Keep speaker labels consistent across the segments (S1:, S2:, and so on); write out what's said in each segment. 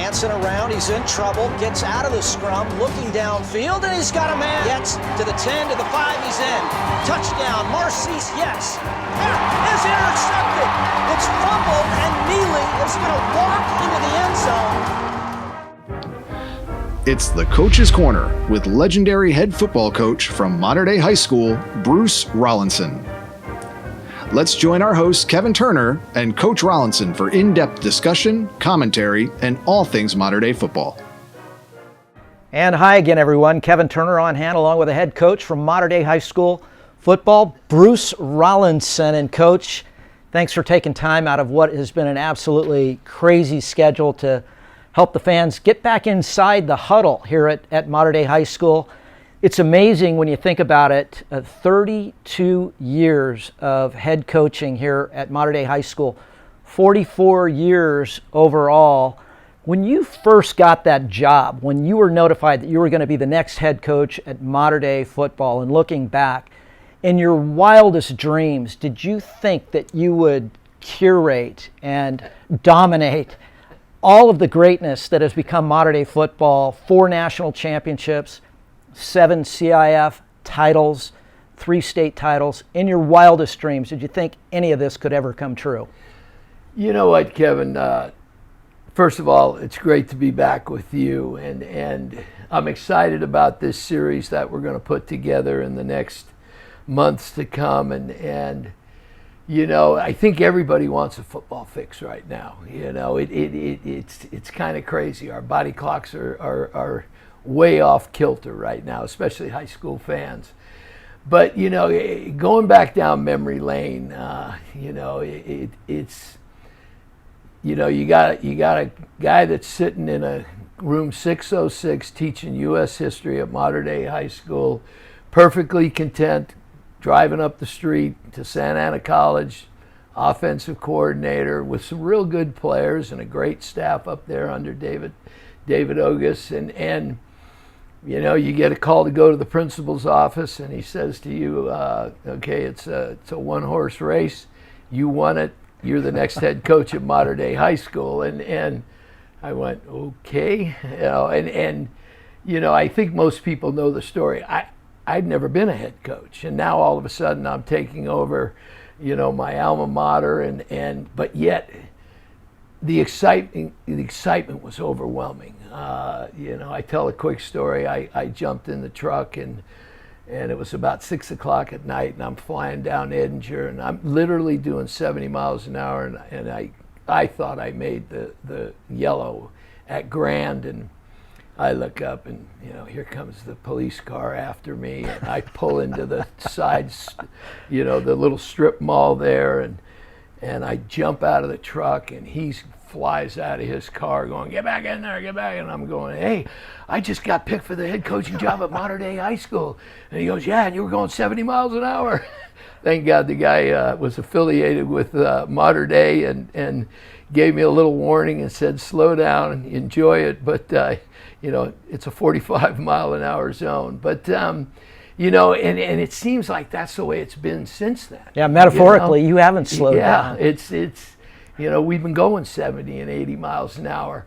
S1: dancing around, he's in trouble, gets out of the scrum, looking downfield, and he's got a man. Gets to the 10, to the 5, he's in. Touchdown, Marcis, yes. Is intercepted. It's fumbled, and Neely is going to walk into the end zone.
S2: It's the Coach's Corner with legendary head football coach from Mater Dei High School, Bruce Rollinson. Let's join our host, Kevin Turner, and Coach Rollinson for in-depth discussion, commentary, and all things Mater Dei football.
S3: And hi again, everyone. Kevin Turner on hand, along with the head coach from Mater Dei High School football, Bruce Rollinson. And Coach, thanks for taking time out of what has been an absolutely crazy schedule to help the fans get back inside the huddle here at Mater Dei High School. It's amazing when you think about it, 32 years of head coaching here at Mater Dei High School, 44 years overall. When you first got that job, when you were notified that you were going to be the next head coach at Mater Dei Football, and looking back, in your wildest dreams, did you think that you would curate and dominate all of the greatness that has become Mater Dei Football, 4 national championships, 7 CIF titles, 3 state titles? In your wildest dreams, did you think any of this could ever come true?
S4: You know what, Kevin? First of all, it's great to be back with you, and I'm excited about this series that we're going to put together in the next months to come. And you know, I think everybody wants a football fix right now. You know, it's kind of crazy. Our body clocks are way off kilter right now, especially high school fans. But you know, going back down memory lane, you know, it's you know, you got a guy that's sitting in a room 606 teaching U.S. history at Mater Dei High School, perfectly content, driving up the street to Santa Ana College, offensive coordinator with some real good players and a great staff up there under David Ogus, and you know, you get a call to go to the principal's office, and he says to you, okay, it's a one-horse race. You won it. You're the next head coach at Mater Dei High School. And I went, okay. You know, and you know, I think most people know the story. I'd never been a head coach, and now all of a sudden I'm taking over, you know, my alma mater, but yet the excitement was overwhelming. You know, I tell a quick story. I jumped in the truck, and it was about 6 o'clock at night, and I'm flying down Edinger, and I'm literally doing 70 miles an hour, and I thought I made the yellow at Grand, and I look up, and you know, here comes the police car after me, and I pull into the sides, you know, the little strip mall there, and I jump out of the truck, and he flies out of his car going, get back in there, get back. And I'm going, hey, I just got picked for the head coaching job at Mater Dei High School. And he goes, yeah, and you were going 70 miles an hour. Thank God the guy was affiliated with Mater Dei and gave me a little warning and said, slow down and enjoy it. But, you know, it's a 45 mile an hour zone. But, you know, and it seems like that's the way it's been since then.
S3: Yeah, metaphorically, you haven't slowed down.
S4: Yeah, it's you know, we've been going 70 and 80 miles an hour.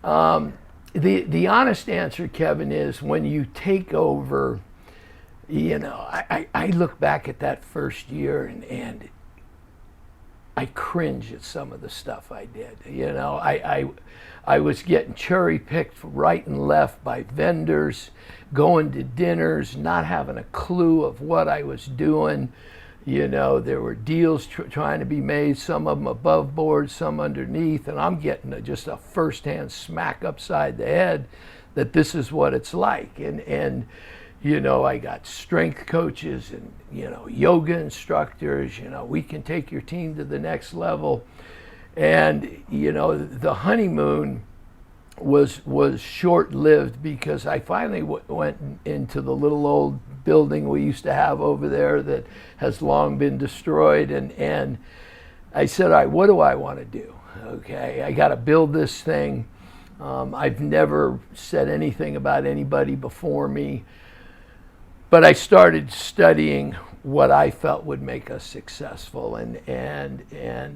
S4: The honest answer, Kevin, is when you take over, you know, I look back at that first year and I cringe at some of the stuff I did. You know, I was getting cherry picked right and left by vendors, going to dinners, not having a clue of what I was doing. You know, there were deals trying to be made, some of them above board, some underneath, and I'm getting just a first-hand smack upside the head that this is what it's like. And you know, I got strength coaches and, you know, yoga instructors, you know, we can take your team to the next level. And, you know, the honeymoon was short-lived because I finally went into the little old building we used to have over there that has long been destroyed, and I said, all right, what do I want to do? Okay, I got to build this thing. I've never said anything about anybody before me, but I started studying what I felt would make us successful, and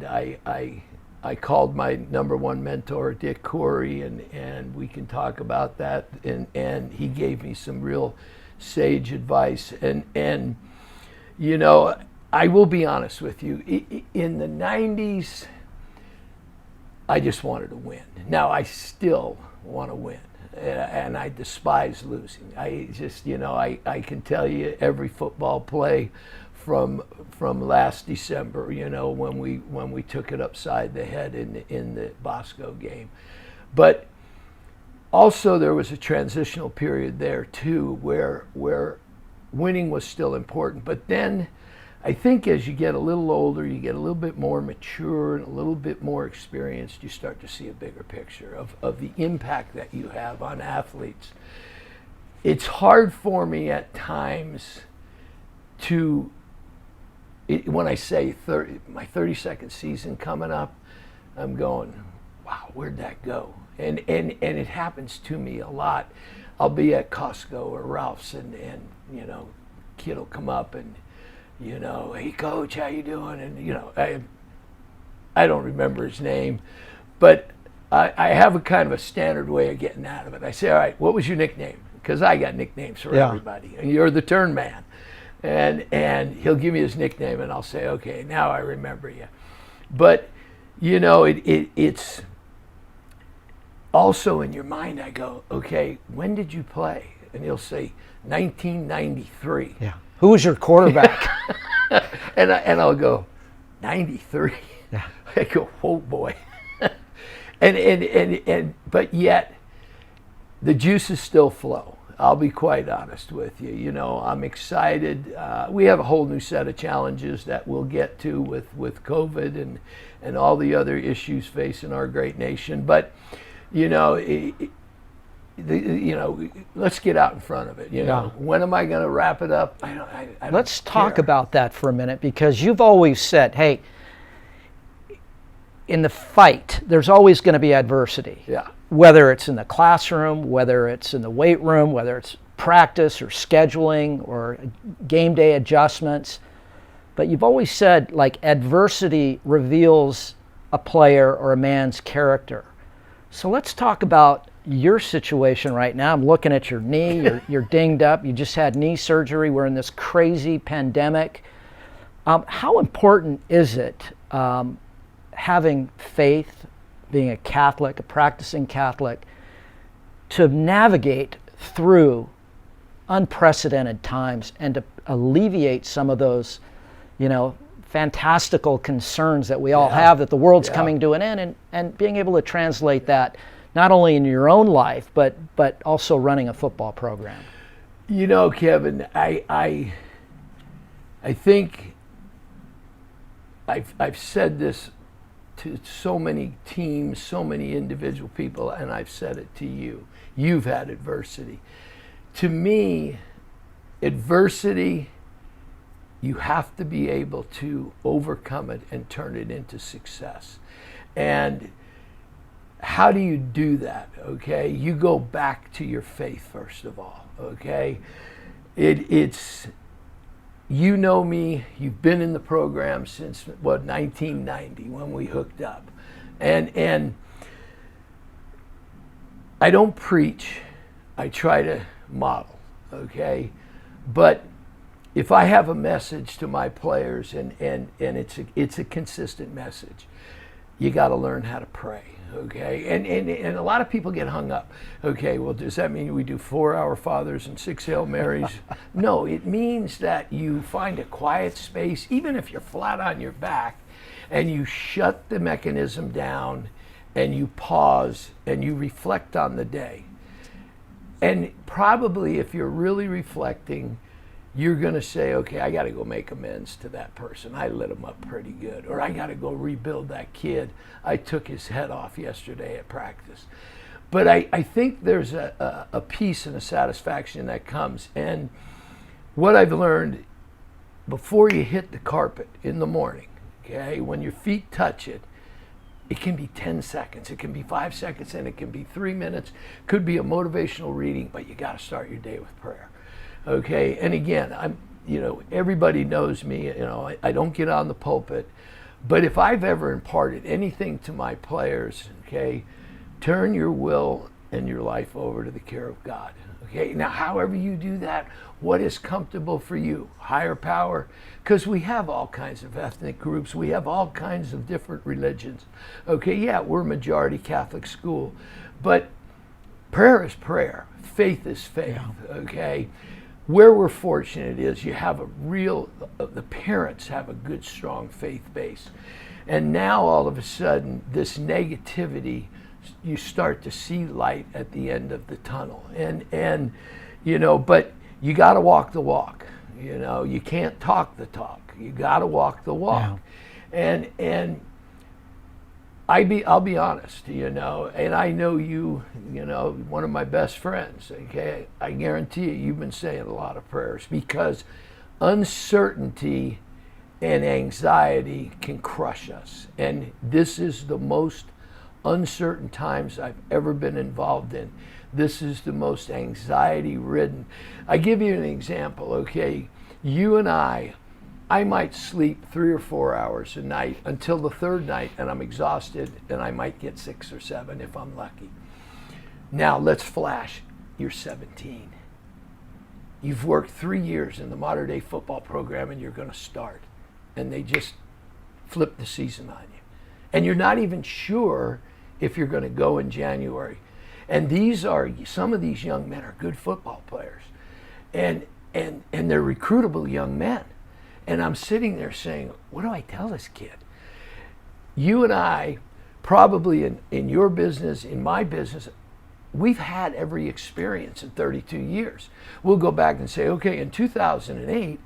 S4: I I called my number one mentor, Dick Corey, and we can talk about that. And he gave me some real sage advice. And you know, I will be honest with you. In the 90s, I just wanted to win. Now, I still want to win. And I despise losing. I just, you know, I can tell you every football play from last December, you know, when we took it upside the head in the Bosco game. But also there was a transitional period there too where winning was still important. But then I think as you get a little older, you get a little bit more mature and a little bit more experienced, you start to see a bigger picture of the impact that you have on athletes. It's hard for me at times to, when I say my 32nd season coming up, I'm going, wow, where'd that go? And it happens to me a lot. I'll be at Costco or Ralph's and you know, kid will come up and, you know, hey coach, how you doing? And you know, I don't remember his name, but I have a kind of a standard way of getting out of it. I say, all right, what was your nickname? Because I got nicknames for everybody, and you're the turn man. And he'll give me his nickname, and I'll say, okay, now I remember you. But you know, it's also in your mind. I go, okay, when did you play? And he'll say 1993.
S3: Yeah. Who was your quarterback?
S4: and I'll go, 93.
S3: Yeah.
S4: I go, oh boy. and but yet the juices still flow. I'll be quite honest with you. You know, I'm excited. We have a whole new set of challenges that we'll get to with COVID and all the other issues facing our great nation. But you know, you know, let's get out in front of it. You know, when am I going to wrap it up? I don't
S3: Let's talk about that for a minute, because you've always said, hey, in the fight, there's always going to be adversity.
S4: Yeah.
S3: Whether it's in the classroom, whether it's in the weight room, whether it's practice or scheduling or game day adjustments. But you've always said, like, adversity reveals a player or a man's character. So let's talk about your situation right now. I'm looking at your knee. You're dinged up. You just had knee surgery. We're in this crazy pandemic. How important is it having faith, being a Catholic, a practicing Catholic, to navigate through unprecedented times and to alleviate some of those, you know, fantastical concerns that we all have that the world's coming to an end, and being able to translate that not only in your own life, but also running a football program?
S4: You know, Kevin, I think I've said this to so many teams, so many individual people, and I've said it to you. You've had adversity. To me, adversity, you have to be able to overcome it and turn it into success. And how do you do that? Okay, you go back to your faith first of all. Okay, it's, you know me, you've been in the program since 1990 when we hooked up, and I don't preach, I try to model. Okay, but if I have a message to my players and it's a consistent message, you got to learn how to pray. Okay, and a lot of people get hung up. Okay, well, does that mean we do 4 Our Fathers and 6 Hail Marys? No, it means that you find a quiet space, even if you're flat on your back, and you shut the mechanism down, and you pause, and you reflect on the day. And probably if you're really reflecting, you're going to say, okay, I got to go make amends to that person. I lit him up pretty good. Or I got to go rebuild that kid. I took his head off yesterday at practice. But I think there's a peace and a satisfaction that comes. And what I've learned, before you hit the carpet in the morning, okay, when your feet touch it, it can be 10 seconds, it can be 5 seconds, and it can be 3 minutes. Could be a motivational reading, but you got to start your day with prayer. Okay, and again, everybody knows me, I don't get on the pulpit, But if I've ever imparted anything to my players, okay, turn your will and your life over to the care of God. Okay, now however you do that, what is comfortable for you? Higher power? Because we have all kinds of ethnic groups. We have all kinds of different religions. Okay, yeah, we're majority Catholic school. But prayer is prayer. Faith is faith, okay? Where we're fortunate is you have the parents have a good, strong faith base. And now all of a sudden, this negativity, you start to see light at the end of the tunnel. And but you got to walk the walk. You can't talk the talk. You got to walk the walk. Yeah. And I'll be honest, and I know you, one of my best friends, okay? I guarantee you've been saying a lot of prayers, because uncertainty and anxiety can crush us. And this is the most uncertain times I've ever been involved in. This is the most anxiety-ridden. I give you an example, okay? You and I might sleep 3 or 4 hours a night until the third night, and I'm exhausted, and I might get 6 or 7 if I'm lucky. Now let's flash. You're 17. You've worked 3 years in the Mater Dei Football program, and you're going to start. And they just flip the season on you. And you're not even sure if you're going to go in January. And some of these young men are good football players. And they're recruitable young men. And I'm sitting there saying, what do I tell this kid? You and I, probably in your business, in my business, we've had every experience in 32 years. We'll go back and say, okay, in 2008,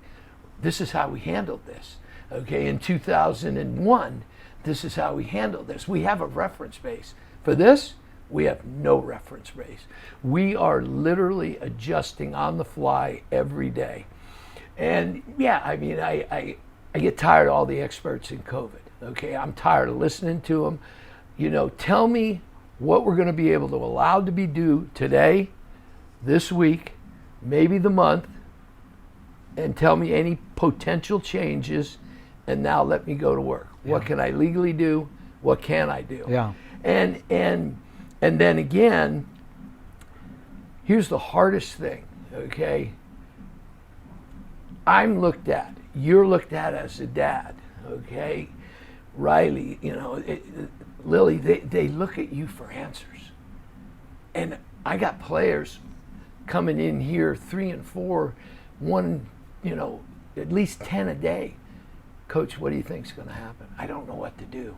S4: this is how we handled this. Okay, in 2001, this is how we handled this. We have a reference base. For this, we have no reference base. We are literally adjusting on the fly every day. And yeah, I mean, I get tired of all the experts in COVID. Okay, I'm tired of listening to them. Tell me what we're going to be able to allow to be due today, this week, maybe the month, and tell me any potential changes, and now let me go to work. Yeah. What can I legally do? What can I do?
S3: Yeah.
S4: And then again, here's the hardest thing, okay? You're looked at as a dad, okay? Riley, Lily, they look at you for answers. And I got players coming in here 3 and 4, at least 10 a day. Coach, what do you think's going to happen? I don't know what to do.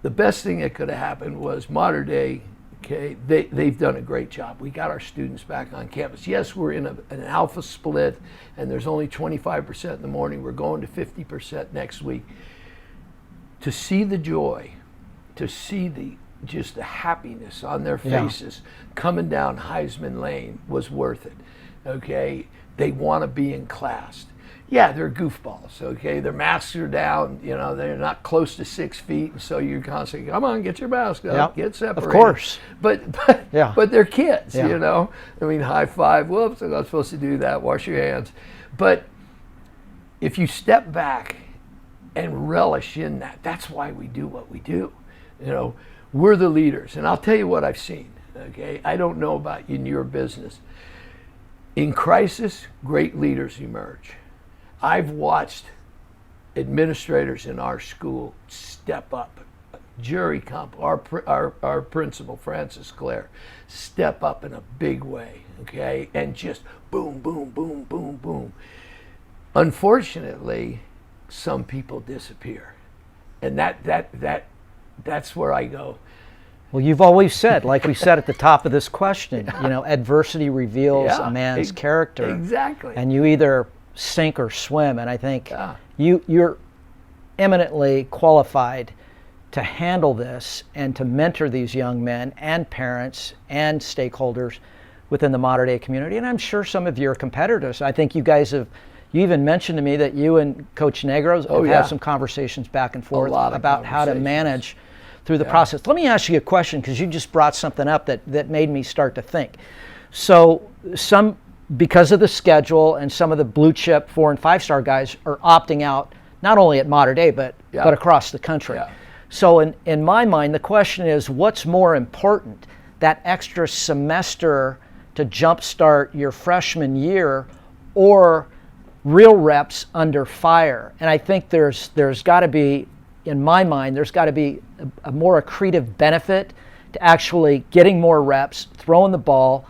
S4: The best thing that could have happened was Mater Dei. Okay, they've done a great job. We got our students back on campus. Yes, we're in an alpha split, and there's only 25% in the morning. We're going to 50% next week. To see the joy, to see just the happiness on their faces coming down Heisman Lane was worth it. Okay, they want to be in class. Yeah, they're goofballs, okay? Their masks are down, they're not close to 6 feet, and so you're constantly, come on, get your mask up, get separated.
S3: Of course.
S4: But they're kids, I mean, high five, whoops, I'm not supposed to do that, wash your hands. But if you step back and relish in that, that's why we do what we do. We're the leaders, and I'll tell you what I've seen, okay? I don't know about in your business. In crisis, great leaders emerge. I've watched administrators in our school step up. Jury comp, our principal, Francis Clare, step up in a big way, okay? And just boom, boom, boom, boom, boom. Unfortunately, some people disappear. And that's where I go.
S3: Well, you've always said, like we said at the top of this question, adversity reveals a man's character.
S4: Exactly.
S3: And you either sink or swim, and I think you're eminently qualified to handle this and to mentor these young men and parents and stakeholders within the Mater Dei community. And I'm sure some of your competitors, I think you even mentioned to me that you and Coach Negros have had some conversations back and forth about how to manage through the process. Let me ask you a question, because you just brought something up that made me start to think. So because of the schedule, and some of the blue chip 4- and 5-star guys are opting out not only at Mater Dei, but across the country.
S4: Yeah.
S3: So in my mind, the question is, what's more important, that extra semester to jumpstart your freshman year, or real reps under fire? And I think there's got to be, in my mind, there's got to be a more accretive benefit to actually getting more reps, throwing the ball,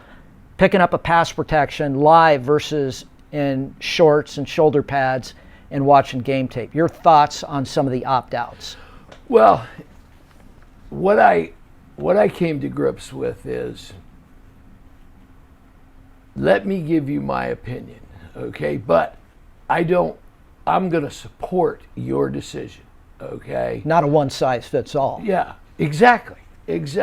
S3: picking up a pass protection live versus in shorts and shoulder pads and watching game tape. Your thoughts on some of the opt-outs?
S4: Well, what I came to grips with is, let me give you my opinion, okay? But I'm going to support your decision, okay?
S3: Not a one-size-fits-all.
S4: Yeah, exactly. It's,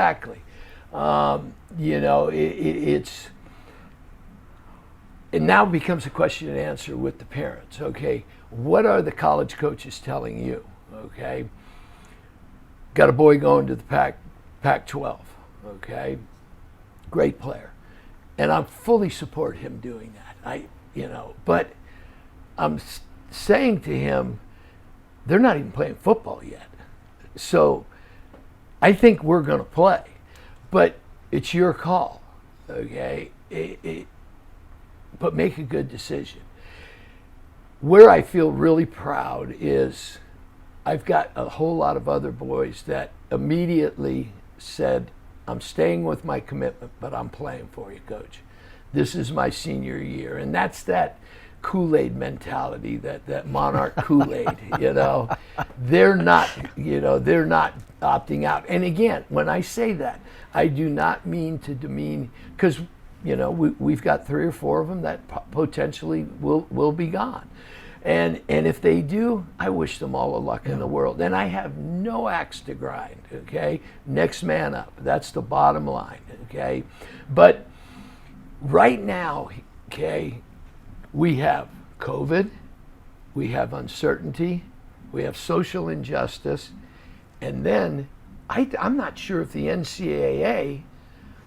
S4: it now becomes a question and answer with the parents, okay? What are the college coaches telling you, okay? Got a boy going to the Pac-12, okay? Great player. And I fully support him doing that. But I'm saying to him, they're not even playing football yet. So I think we're going to play, but it's your call, okay? But make a good decision. Where I feel really proud is I've got a whole lot of other boys that immediately said, I'm staying with my commitment, but I'm playing for you, Coach. This is my senior year. And that's that Kool-Aid mentality, that Monarch Kool-Aid, They're not opting out. And again, when I say that, I do not mean to demean, because, we've got 3 or 4 of them that potentially will be gone. And if they do, I wish them all the luck in the world. And I have no axe to grind, okay? Next man up. That's the bottom line, okay? But right now, okay, we have COVID, we have uncertainty, we have social injustice, and then I'm not sure if the NCAA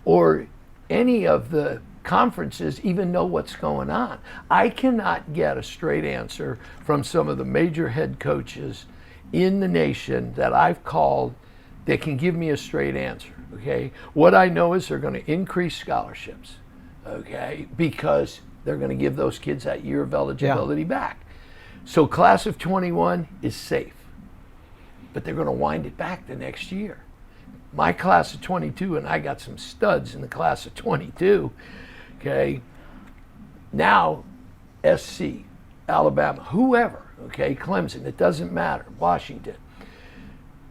S4: or any of the conferences even know what's going on. I cannot get a straight answer from some of the major head coaches in the nation that I've called that can give me a straight answer, okay? What I know is they're going to increase scholarships, okay, because they're going to give those kids that year of eligibility back. So class of 21 is safe, but they're going to wind it back the next year. My class of 22, and I got some studs in the class of 22, okay, now SC, Alabama, whoever, okay, Clemson, it doesn't matter, Washington,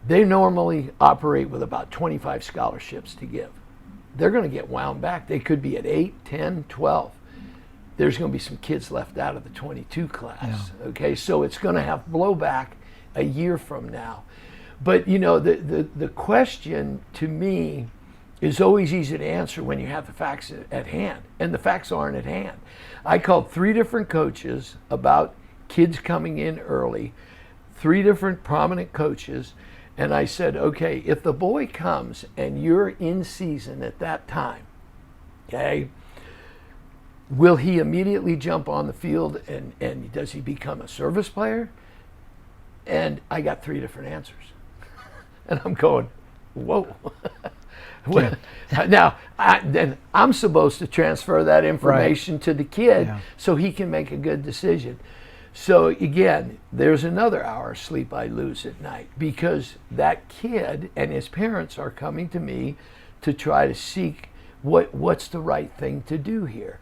S4: they normally operate with about 25 scholarships to give. They're going to get wound back. They could be at 8, 10, 12. There's going to be some kids left out of the 22 class, okay, so it's going to have blowback a year from now. But, the question to me is always easy to answer when you have the facts at hand, and the facts aren't at hand. I called 3 different coaches about kids coming in early, 3 different prominent coaches, and I said, okay, if the boy comes and you're in season at that time, okay, will he immediately jump on the field and does he become a service player? And I got 3 different answers. And I'm going, whoa. Now, then I'm supposed to transfer that information to the kid so he can make a good decision. So again, there's another hour of sleep I lose at night because that kid and his parents are coming to me to try to seek what's the right thing to do here.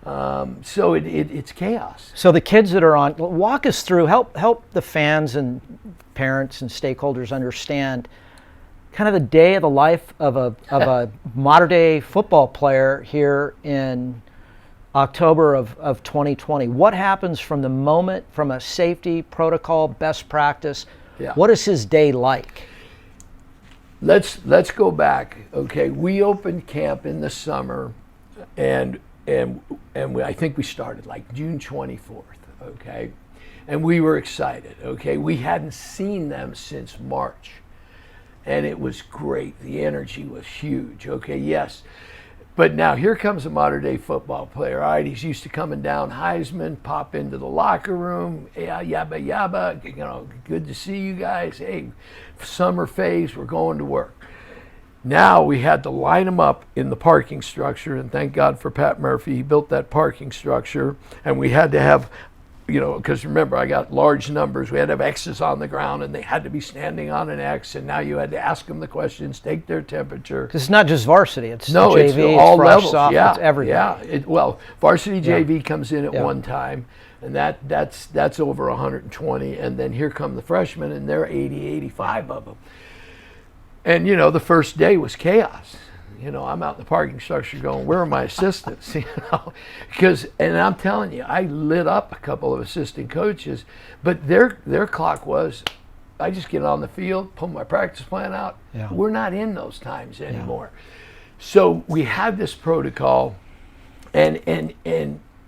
S4: So it's chaos.
S3: So the kids that are on, walk us through, help the fans and parents and stakeholders understand kind of the day of the life of a Mater Dei football player here in October of 2020. What happens from the moment, from a safety protocol, best practice? What is his day like?
S4: Let's go back. Okay, we opened camp in the summer, and I think we started like June 24th. Okay, and we were excited. Okay, we hadn't seen them since March, and it was great. The energy was huge. Okay, yes. But now here comes a Mater Dei football player. All right, he's used to coming down Heisman, pop into the locker room, yeah, yabba yabba, you know, good to see you guys. Hey, summer phase, we're going to work. Now we had to line them up in the parking structure, and thank God for Pat Murphy. He built that parking structure, and we had to have, you know, because remember, I got large numbers. We had to have X's on the ground, and they had to be standing on an X, and now you had to ask them the questions, take their temperature.
S3: Because it's not just varsity, it's
S4: No,
S3: JV,
S4: it's all
S3: fresh,
S4: levels.
S3: soft,
S4: Yeah,
S3: it's everything.
S4: yeah. Well, varsity JV comes in at
S3: Yeah.
S4: one time, and that's over 120, and then here come the freshmen, and they're 80, 85 of them. And, you know, the first day was chaos. You know, I'm out in the parking structure going, where are my assistants? You know, because, and I'm telling you, I lit up a couple of assistant coaches, but their clock was, I just get on the field, pull my practice plan out.
S3: Yeah.
S4: We're not in those times anymore. So we had this protocol, and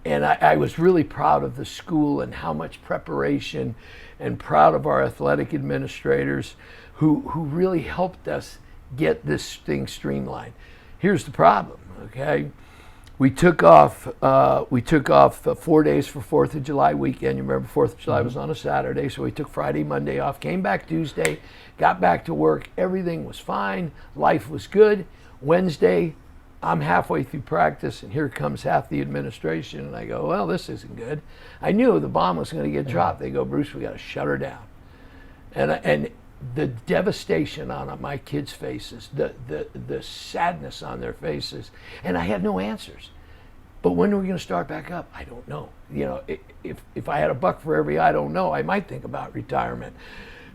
S4: I was really proud of the school and how much preparation, and proud of our athletic administrators who really helped us get this thing streamlined. Here's the problem, okay? We took off 4 days for 4th of July weekend. You remember 4th of July was on a Saturday, so we took Friday, Monday off, came back Tuesday, got back to work. Everything was fine. Life was good. Wednesday, I'm halfway through practice, and here comes half the administration, and I go, well, this isn't good. I knew the bomb was going to get dropped. They go, Bruce, we got to shut her down. And the devastation on my kids' faces, the sadness on their faces, and I had no answers. But when are we going to start back up? I don't know. You know, if I had a buck for every I don't know, I might think about retirement.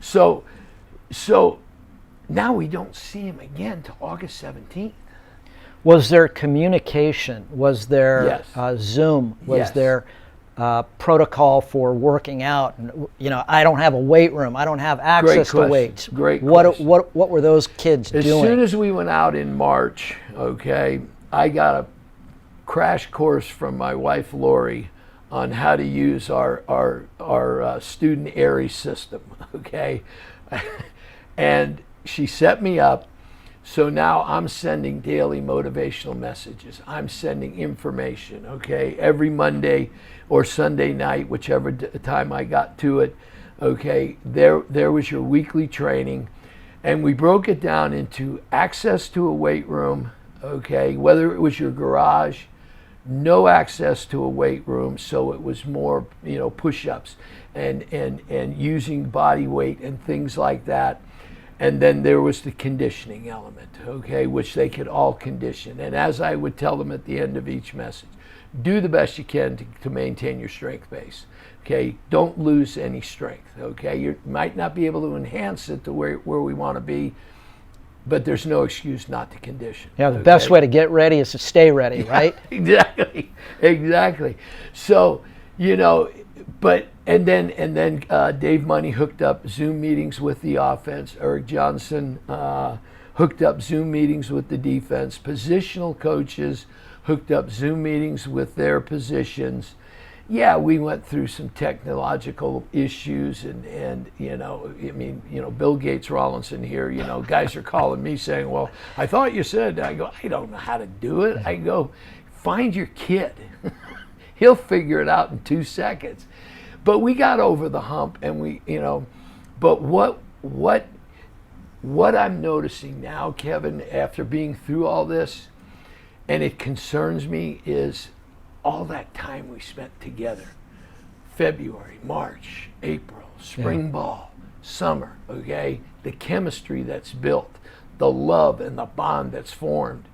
S4: So now we don't see him again till August 17th.
S3: Was there communication? Was there
S4: Yes.
S3: Zoom? Was
S4: Yes.
S3: there protocol for working out? And, you know, I don't have a weight room. I don't have access to
S4: question.
S3: weights.
S4: Great
S3: What
S4: question.
S3: what were those kids
S4: As
S3: doing?
S4: soon as we went out in March, okay, I got a crash course from my wife Lori on how to use our student ARI system, okay, and she set me up. So now I'm sending daily motivational messages. I'm sending information, okay, every Monday or Sunday night, whichever time I got to it, okay, there was your weekly training. And we broke it down into access to a weight room, okay, whether it was your garage, no access to a weight room, so it was more, you know, push-ups and using body weight and things like that. And then there was the conditioning element, okay, which they could all condition. And as I would tell them at the end of each message, do the best you can to maintain your strength base, okay? Don't lose any strength, okay? You might not be able to enhance it to where we want to be, but there's no excuse not to condition.
S3: Yeah, the best way to get ready is to stay ready, right?
S4: Exactly. So, you know, but and then Dave Money hooked up Zoom meetings with the offense. Eric Johnson hooked up Zoom meetings with the defense. Positional coaches hooked up Zoom meetings with their positions. Yeah, we went through some technological issues and you know, I mean, you know, Bill Gates Rollinson here, you know, guys are calling me saying, well, I thought you said, I go, I don't know how to do it. I go, find your kid. He'll figure it out in 2 seconds. But we got over the hump, and we, you know, but what I'm noticing now, Kevin, after being through all this, and it concerns me, is all that time we spent together. February, March, April, spring ball, summer, okay? The chemistry that's built, the love and the bond that's formed.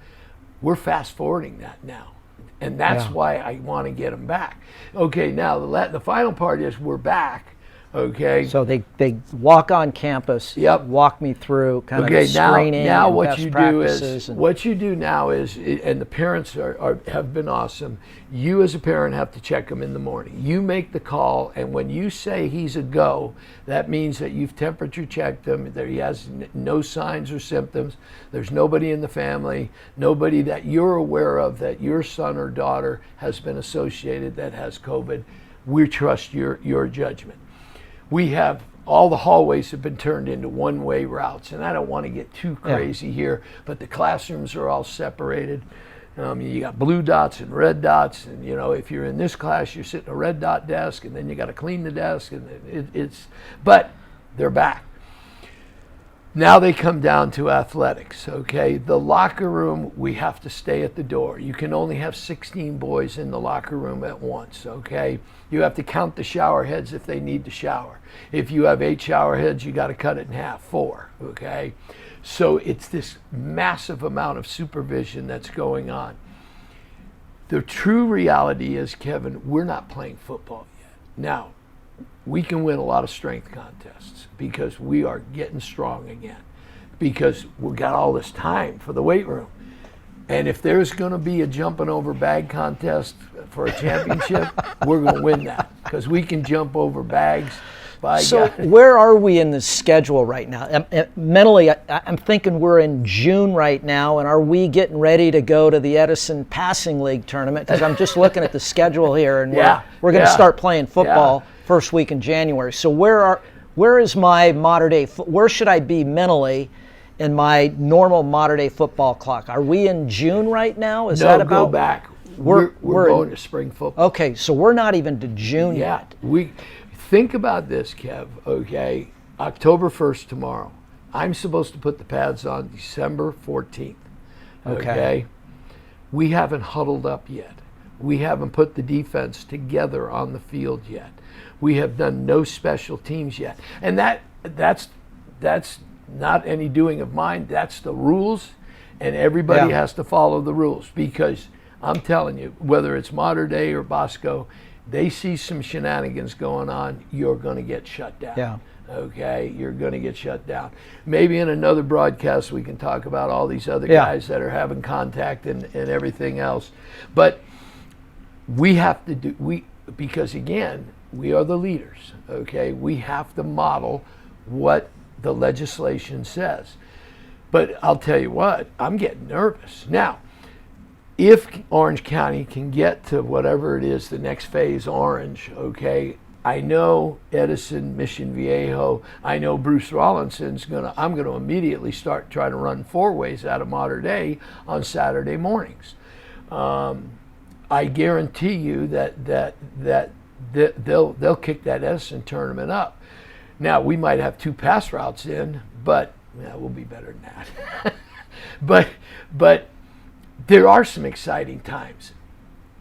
S4: We're fast forwarding that now. And that's why I want to get them back. Okay, now the final part is we're back. Okay.
S3: So they walk on campus.
S4: Yep.
S3: Walk me through kind of the screening.
S4: Now
S3: and
S4: what
S3: best
S4: you do
S3: practices
S4: is what you do now is, and the parents have been awesome. You as a parent have to check him in the morning. You make the call, and when you say he's a go, that means that you've temperature checked him. That he has no signs or symptoms. There's nobody in the family, nobody that you're aware of that your son or daughter has been associated that has COVID. We trust your judgment. We have, all the hallways have been turned into one-way routes, and I don't want to get too crazy here, but the classrooms are all separated. You got blue dots and red dots, and if you're in this class, you're sitting at a red dot desk, and then you got to clean the desk, and but they're back. Now they come down to athletics, okay? The locker room, we have to stay at the door. You can only have 16 boys in the locker room at once, okay? You have to count the shower heads if they need to shower. If you have 8 shower heads, you got to cut it in half, 4, okay? So it's this massive amount of supervision that's going on. The true reality is, Kevin, we're not playing football yet. Now, we can win a lot of strength contests because we are getting strong again, because we've got all this time for the weight room. And if there's going to be a jumping over bag contest for a championship, we're going to win that because we can jump over bags.
S3: So where are we in the schedule right now? Mentally, I'm thinking we're in June right now, and are we getting ready to go to the Edison Passing League tournament? Because I'm just looking at the schedule here, and we're going to start playing football first week in January. So where is my Mater Dei? Where should I be mentally in my normal Mater Dei football clock? Are we in June right now? Is that about?
S4: Go back. We're going to spring football.
S3: Okay, so we're not even to June yet.
S4: Think about this, Kev, okay? October 1st tomorrow. I'm supposed to put the pads on December 14th, okay? We haven't huddled up yet. We haven't put the defense together on the field yet. We have done no special teams yet. And that's not any doing of mine. That's the rules, and everybody has to follow the rules, because I'm telling you, whether it's Mater Dei or Bosco, they see some shenanigans going on, you're going to get shut down.
S3: Yeah.
S4: Okay, you're going to get shut down. Maybe in another broadcast we can talk about all these other guys that are having contact and everything else. But we have to because again, we are the leaders, okay? We have to model what the legislation says. But I'll tell you what, I'm getting nervous. Now, if Orange County can get to whatever it is, the next phase, orange, okay, I know Edison, Mission Viejo, I know Bruce Rollinson's I'm going to immediately start trying to run 4-ways out of Mater Dei on Saturday mornings. I guarantee you that they'll kick that Edison tournament up. Now, we might have 2 pass routes in, but we'll be better than that. but there are some exciting times,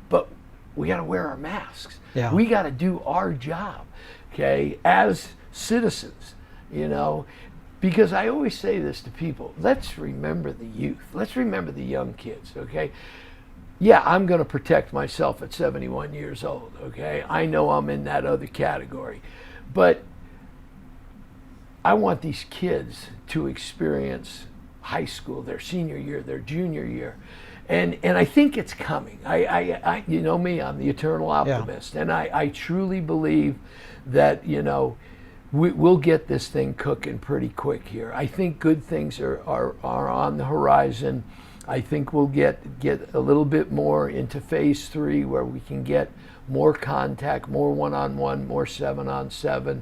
S4: but we got to wear our masks.
S3: Yeah.
S4: We got to do our job, okay, as citizens, because I always say this to people, let's remember the youth. Let's remember the young kids, okay? Yeah, I'm going to protect myself at 71 years old, okay? I know I'm in that other category, but I want these kids to experience high school, their senior year, their junior year. And I think it's coming. I you know me, I'm the eternal optimist. And I truly believe that, we'll get this thing cooking pretty quick here. I think good things are on the horizon. I think we'll get a little bit more into phase 3 where we can get more contact, more one-on-one, more 7-on-7.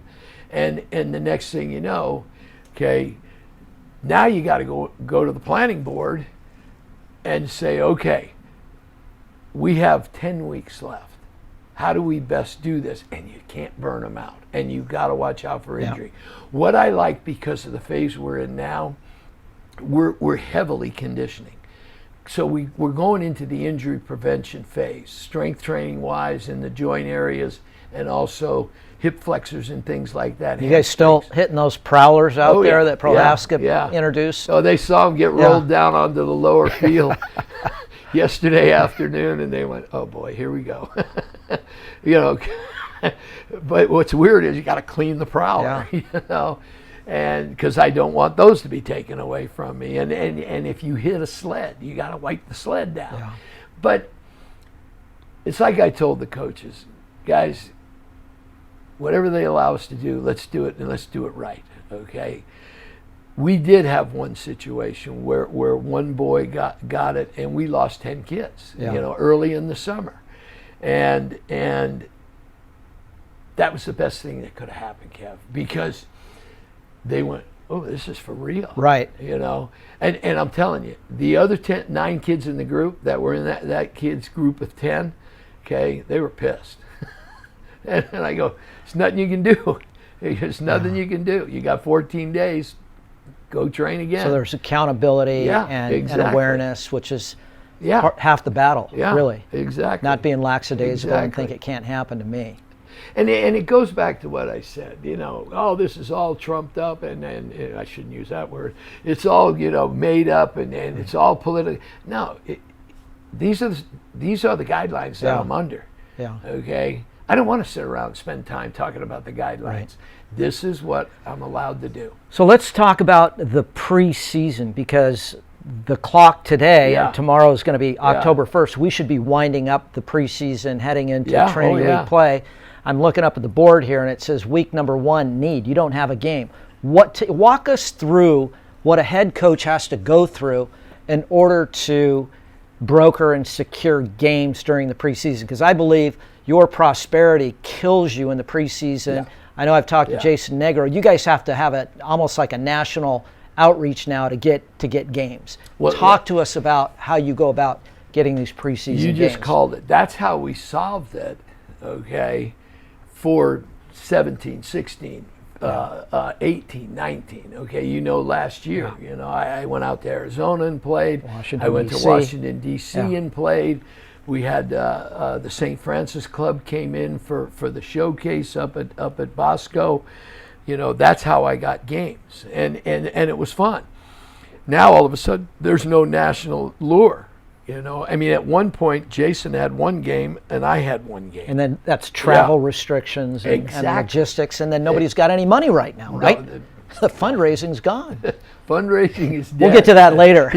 S4: And the next thing you know, okay, now you got to go to the planning board and say, okay, we have 10 weeks left. How do we best do this? And you can't burn them out. And you've got to watch out for injury. What I like, because of the phase we're in now, we're heavily conditioning. So we're going into the injury prevention phase, strength training wise in the joint areas, and also hip flexors and things like that.
S3: You guys still hitting those prowlers out there that Prohaska introduced?
S4: Oh, they saw them get rolled down onto the lower field yesterday afternoon, and they went, oh boy, here we go. But what's weird is you got to clean the prowler, and because I don't want those to be taken away from me. And if you hit a sled, you got to wipe the sled down. Yeah. But it's like I told the coaches, guys, whatever they allow us to do, let's do it, and let's do it right, okay? We did have one situation where one boy got it, and we lost 10 kids, early in the summer. And that was the best thing that could have happened, Kev, because they went, oh, this is for real.
S3: Right.
S4: You know, and I'm telling you, the other 9 kids in the group that were in that kid's group of 10, okay, they were pissed. and I go, there's nothing you can do. There's nothing you can do. You got 14 days. Go train again.
S3: So there's accountability and awareness, which is half the battle, really.
S4: Exactly.
S3: Not being lackadaisical and think it can't happen to me.
S4: And it goes back to what I said, you know, oh, this is all trumped up, and I shouldn't use that word. It's all, you know, made up, and it's all political. No, these are the guidelines that I'm under.
S3: Yeah.
S4: Okay? I don't want to sit around and spend time talking about the guidelines.
S3: Right.
S4: This is what I'm allowed to do.
S3: So let's talk about the preseason, because the clock today and tomorrow is going to be October 1st. We should be winding up the preseason, heading into Trinity week play. I'm looking up at the board here, and it says week number 1, need. You don't have a game. Walk us through what a head coach has to go through in order to broker and secure games during the preseason, because I believe your prosperity kills you in the preseason. Yeah. I know I've talked to Jason Negro. You guys have to have almost like a national outreach now to get games. Talk to us about how you go about getting these preseason games.
S4: You just called it. That's how we solved it, okay, for 17, 16, 18, 19. Okay, you know, last year, you know, I went out to Arizona and played. I went to Washington, D.C. and played. We had the St. Francis Club came in for the showcase up at Bosco. You know, that's how I got games, and it was fun. Now all of a sudden, there's no national lure. You know, I mean, at one point, Jason had 1 game and I had 1 game.
S3: And then that's travel restrictions and logistics, and then nobody's got any money right now, right? No, the fundraising's gone.
S4: Fundraising is dead.
S3: We'll get to that later.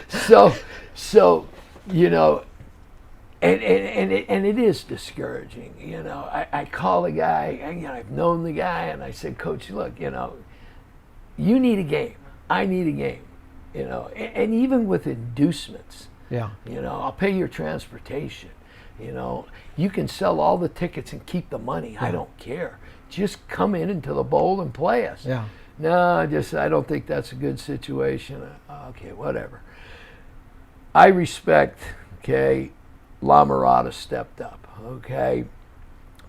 S4: So you know, and it is discouraging. You know, I call the guy, I've known the guy, and I said, Coach, look, you know, you need a game. I need a game. You know, and even with inducements, you know, I'll pay your transportation. You know, you can sell all the tickets and keep the money. I don't care. Just come into the bowl and play us. No, I don't think that's a good situation. Okay, whatever. I respect, La Mirada stepped up,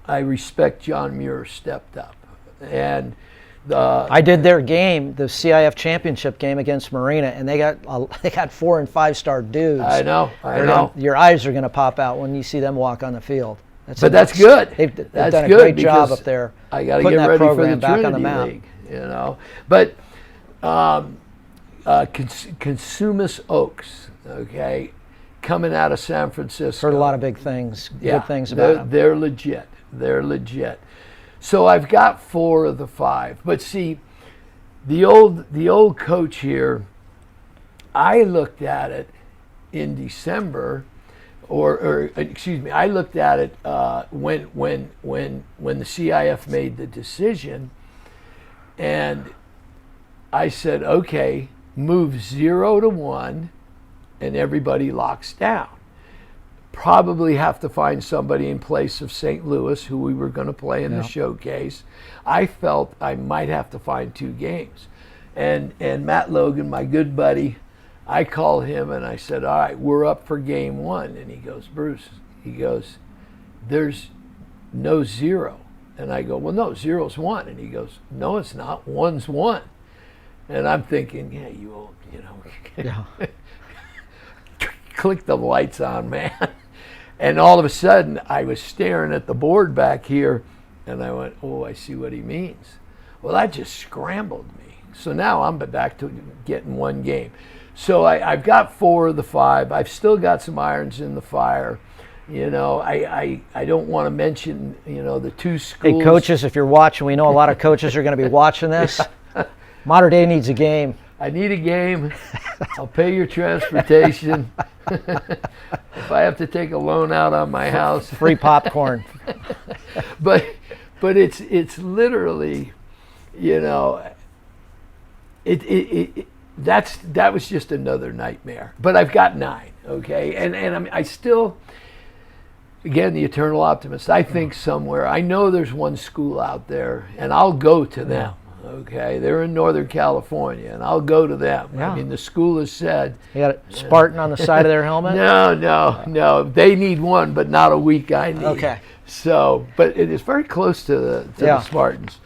S4: I respect John Muir stepped up. And
S3: I did their game, the CIF championship game against Marina, and they got 4 and 5-star dudes.
S4: I know.
S3: Your eyes are going to pop out when you see them walk on the field.
S4: That's good.
S3: They've done a great job up there.
S4: I got to get ready for the Trinity League, you know. But Consumus Oaks, coming out of San Francisco.
S3: Heard a lot of big things, good things about them.
S4: They're legit. They're legit. So I've got 4 of the 5. But see, the old coach here, I looked at it in December, or excuse me, I looked at it when the CIF made the decision, and I said, okay, move 0 to 1, and everybody locks down. Probably have to find somebody in place of St. Louis, who we were going to play in the showcase. I felt I might have to find 2 games. And Matt Logan, my good buddy, I called him and I said, all right, we're up for game 1. And he goes, Bruce, there's no 0. And I go, well, no, 0's 1. And he goes, no, it's not. 1's 1. And I'm thinking, click the lights on, man. And all of a sudden, I was staring at the board back here, and I went, oh, I see what he means. Well, that just scrambled me. So now I'm back to getting 1 game. So I've got 4 of the 5. I've still got some irons in the fire. You know, I don't want to mention, the 2 schools.
S3: Hey, coaches, if you're watching, we know a lot of coaches are going to be watching this. Mater Dei needs a game.
S4: I need a game. I'll pay your transportation. If I have to take a loan out on my house.
S3: Free popcorn.
S4: But it's literally, that was just another nightmare. But I've got 9, and I still, again, the eternal optimist. I think somewhere, I know there's one school out there, and I'll go to them. Okay, they're in Northern California, and I'll go to them.
S3: Yeah.
S4: I mean, the school has said.
S3: They got a Spartan on the side of their helmet?
S4: No. They need one, but not a week I need.
S3: Okay.
S4: So, but it is very close to the Spartans.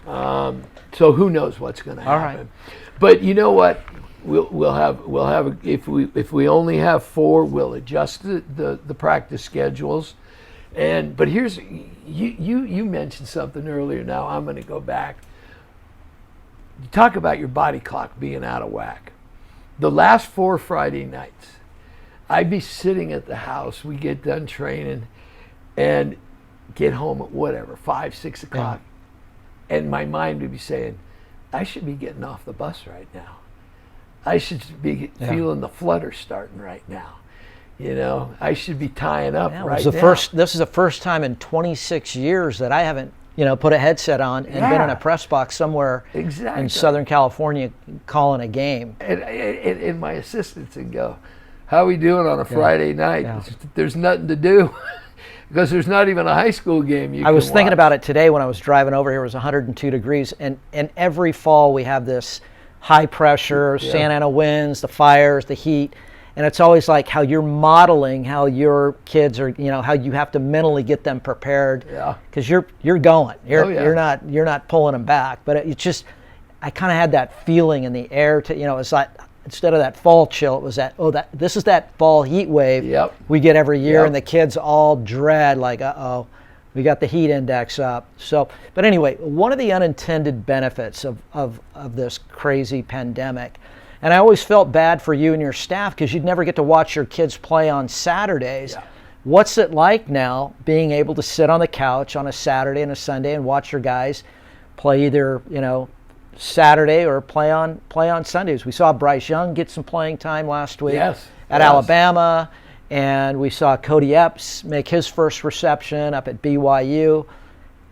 S4: So who knows what's going to happen?
S3: All right.
S4: But you know what? We'll have if we only have 4, we'll adjust the practice schedules. But here's you mentioned something earlier. Now I'm going to go back. You talk about your body clock being out of whack. The last 4 Friday nights, I'd be sitting at the house. We get done training, and get home at whatever 5, 6 o'clock, and my mind would be saying, I should be getting off the bus right now. I should be feeling the flutter starting right now. You know, I should be tying up right now.
S3: This is the first time in 26 years that I haven't, put a headset on and been in a press box somewhere in Southern California calling a game.
S4: And my assistants would go, how are we doing on a Friday night? Yeah. There's nothing to do. Because there's not even a high school game
S3: I was thinking about it today when I was driving over here. It was 102 degrees. And every fall we have this high pressure, Santa Ana winds, the fires, the heat. And it's always like how you're modeling how your kids are, how you have to mentally get them prepared. Yeah. Because you're going. You're not pulling them back. But it's just, I kind of had that feeling in the air it's like, instead of that fall chill, it was this is that fall heat wave we get every year, and the kids all dread, like, we got the heat index up. So, but anyway, one of the unintended benefits of this crazy pandemic, and I always felt bad for you and your staff because you'd never get to watch your kids play on Saturdays. Yeah. What's it like now being able to sit on the couch on a Saturday and a Sunday and watch your guys play either, Saturday or play on Sundays? We saw Bryce Young get some playing time last week at Alabama, and we saw Cody Epps make his first reception up at BYU.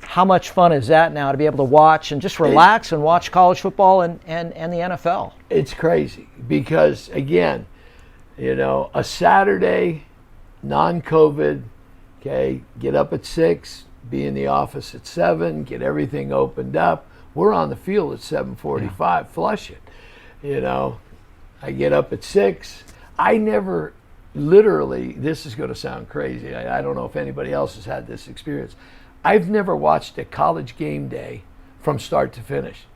S3: How much fun is that now to be able to watch and just relax and watch college football and the NFL?
S4: It's crazy because, again, a Saturday, non-COVID, get up at 6, be in the office at 7, get everything opened up. We're on the field at 7:45, flush it. I get up at 6. I never, literally, this is going to sound crazy. I don't know if anybody else has had this experience. I've never watched a college game day from start to finish.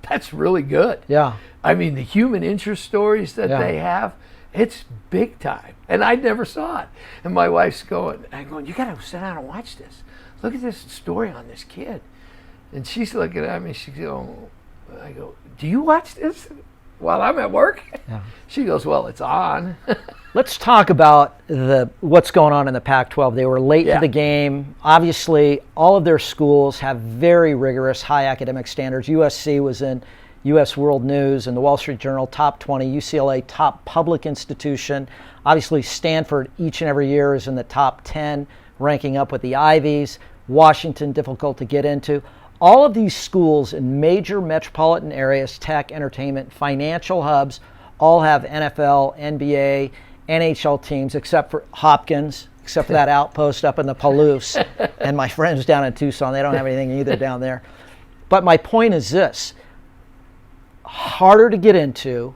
S4: That's really good. Yeah. I mean, the human interest stories that they have, it's big time. And I never saw it. And my wife's going, you got to sit down and watch this. Look at this story on this kid. And she's looking at me, she's going, I go, do you watch this while I'm at work? Yeah. She goes, well, it's on.
S3: Let's talk about what's going on in the Pac-12. They were late to the game. Obviously, all of their schools have very rigorous, high academic standards. USC was in U.S. World News and the Wall Street Journal, top 20. UCLA, top public institution. Obviously, Stanford, each and every year, is in the top 10, ranking up with the Ivies. Washington, difficult to get into. All of these schools in major metropolitan areas, tech, entertainment, financial hubs, all have NFL, NBA, NHL teams, except for Hopkins, except for that outpost up in the Palouse. And my friends down in Tucson, they don't have anything either down there. But my point is this: harder to get into,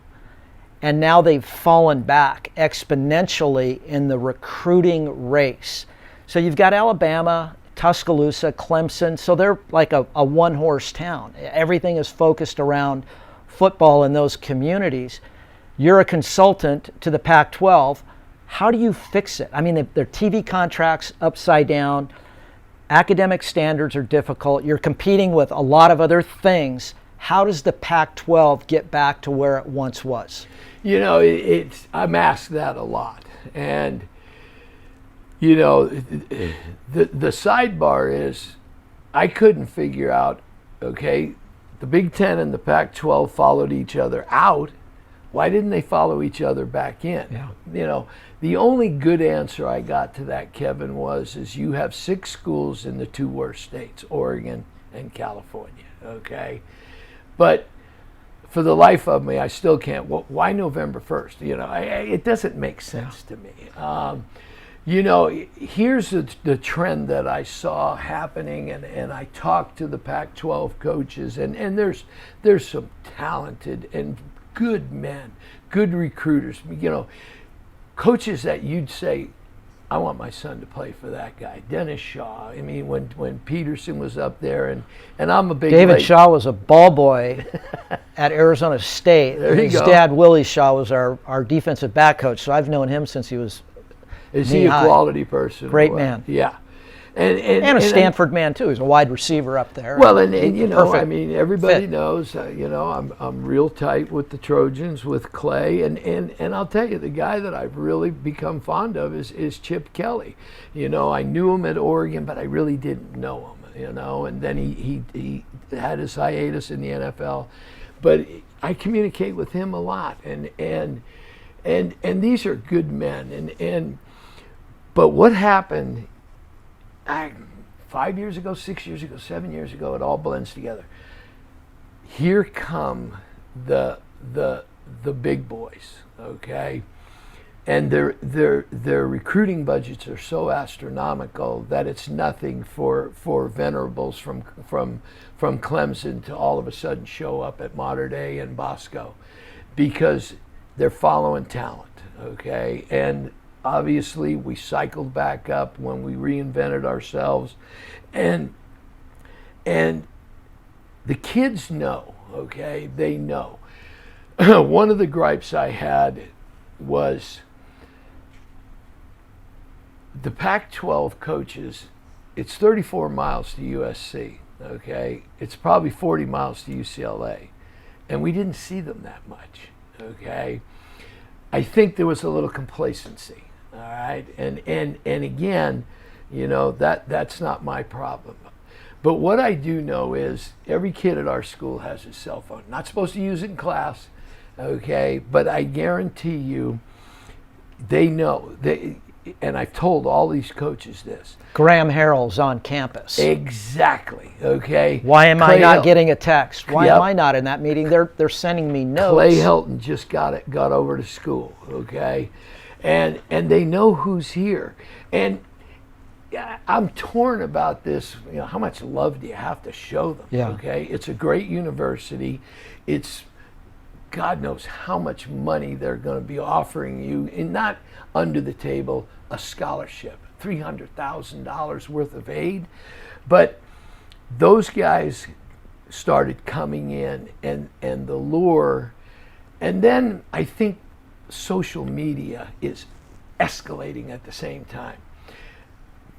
S3: and now they've fallen back exponentially in the recruiting race. So you've got Alabama, Tuscaloosa, Clemson, so they're like a one-horse town. Everything is focused around football in those communities. You're a consultant to the Pac-12. How do you fix it? I mean, their TV contracts upside down. Academic standards are difficult. You're competing with a lot of other things. How does the Pac-12 get back to where it once was?
S4: I'm asked that a lot. And the sidebar is I couldn't figure out, the Big Ten and the Pac-12 followed each other out. Why didn't they follow each other back in? Yeah. The only good answer I got to that, Kevin, is you have 6 schools in the 2 worst states, Oregon and California, But for the life of me, I still can't. Why November 1st? It doesn't make sense to me. You know, here's the trend that I saw happening, and I talked to the Pac-12 coaches, and there's some talented and good men, good recruiters, you know, coaches that you'd say, I want my son to play for that guy. Dennis Shaw. I mean, when Peterson was up there, and I'm a big
S3: David Shaw was a ball boy at Arizona State.
S4: There you
S3: His
S4: go.
S3: dad, Willie Shaw, was our defensive back coach, so I've known him since he was
S4: Is he a
S3: knee-high.
S4: quality person?
S3: Great
S4: Well,
S3: man.
S4: Yeah.
S3: And a Stanford man, too. He's a wide receiver up there.
S4: Well, and you know,
S3: Perfect
S4: I mean, everybody
S3: fit.
S4: knows, you know, I'm real tight with the Trojans, with Clay, and I'll tell you, the guy that I've really become fond of is Chip Kelly. You know, I knew him at Oregon, but I really didn't know him, you know, and then he had his hiatus in the NFL. But I communicate with him a lot, and these are good men, but what happened 5 years ago, 6 years ago, 7 years ago, it all blends together. Here come the big boys, okay? And their recruiting budgets are so astronomical that it's nothing for venerables from Clemson to all of a sudden show up at Mater Dei and Bosco, because they're following talent, okay? And obviously, we cycled back up when we reinvented ourselves, and the kids know, okay? They know. One of the gripes I had was the Pac-12 coaches. It's 34 miles to USC, okay? It's probably 40 miles to UCLA, and we didn't see them that much, okay? I think there was a little complacency. All right, and again, you know, that's not my problem. But what I do know is every kid at our school has a cell phone. Not supposed to use it in class, okay? But I guarantee you, they know. And I've told all these coaches this.
S3: Graham Harrell's on campus.
S4: Exactly, okay?
S3: Why am I
S4: Clay
S3: not getting a text? Why
S4: Yep.
S3: am I not in that meeting? They're sending me notes.
S4: Clay Helton just got over to school, okay? And they know who's here. And I'm torn about this. You know, how much love do you have to show them?
S3: Yeah.
S4: Okay, it's a great university. It's God knows how much money they're going to be offering you, and not under the table, a scholarship, $300,000 worth of aid. But those guys started coming in, and the lure, and then I think social media is escalating at the same time.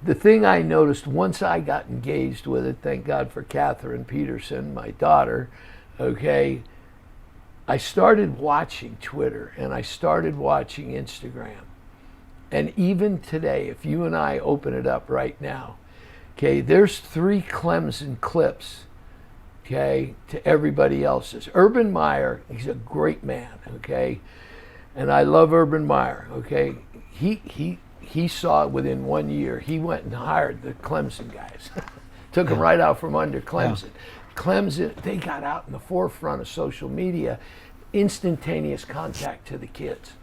S4: The thing I noticed once I got engaged with it, thank God for Catherine Peterson, my daughter, okay, I started watching Twitter and I started watching Instagram. And even today, if you and I open it up right now, okay, there's 3 Clemson clips, okay, to everybody else's. Urban Meyer, he's a great man, okay, and I love Urban Meyer, okay. He saw it within 1 year. He went and hired the Clemson guys. Took them right out from under Clemson. Yeah. Clemson, they got out in the forefront of social media, instantaneous contact to the kids.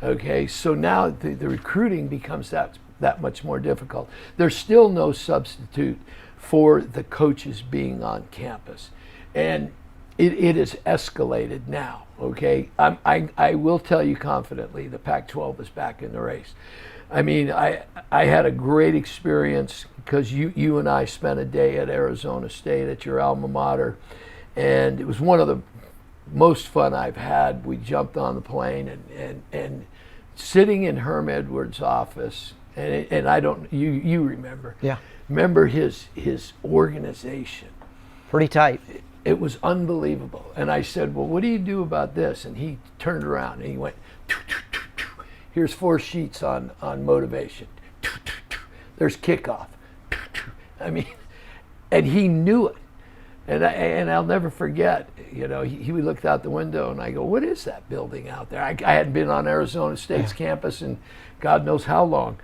S4: Okay, so now the recruiting becomes that much more difficult. There's still no substitute for the coaches being on campus. And it has escalated now, okay? I will tell you confidently, the Pac-12 is back in the race. I mean, I had a great experience because you and I spent a day at Arizona State at your alma mater, and it was one of the most fun I've had. We jumped on the plane and sitting in Herm Edwards' office, and I don't, you remember.
S3: Yeah.
S4: Remember his organization.
S3: Pretty tight.
S4: It was unbelievable. And I said, well, what do you do about this? And he turned around and he went, here's 4 sheets on motivation. There's kickoff. I mean, and he knew it. And I'll never forget, you know, he looked out the window and I go, what is that building out there? I hadn't been on Arizona State's campus in God knows how long.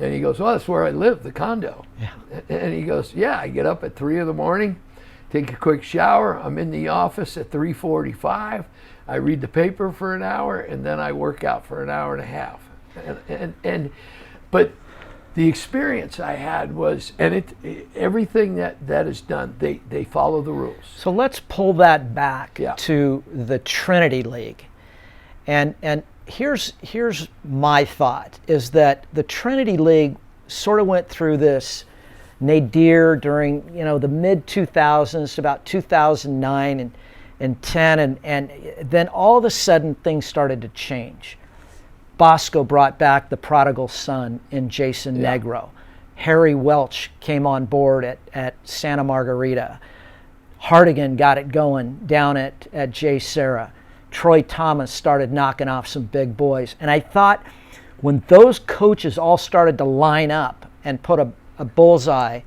S4: And he goes, well, that's where I live, the condo.
S3: Yeah.
S4: And he goes, yeah, I get up at 3 a.m, take a quick shower. I'm in the office at 3:45. I read the paper for an hour, and then I work out for an hour and a half. But the experience I had was, and everything that is done, they follow the rules.
S3: So let's pull that back
S4: Yeah.
S3: to the Trinity League. And here's my thought, is that the Trinity League sort of went through this nadir during, the mid-2000s, about 2009 and 10, and then all of a sudden things started to change. Bosco brought back the prodigal son in Jason Negro. Harry Welch came on board at Santa Margarita. Hardigan got it going down at J. Sarah. Troy Thomas started knocking off some big boys. And I thought when those coaches all started to line up and put a bullseye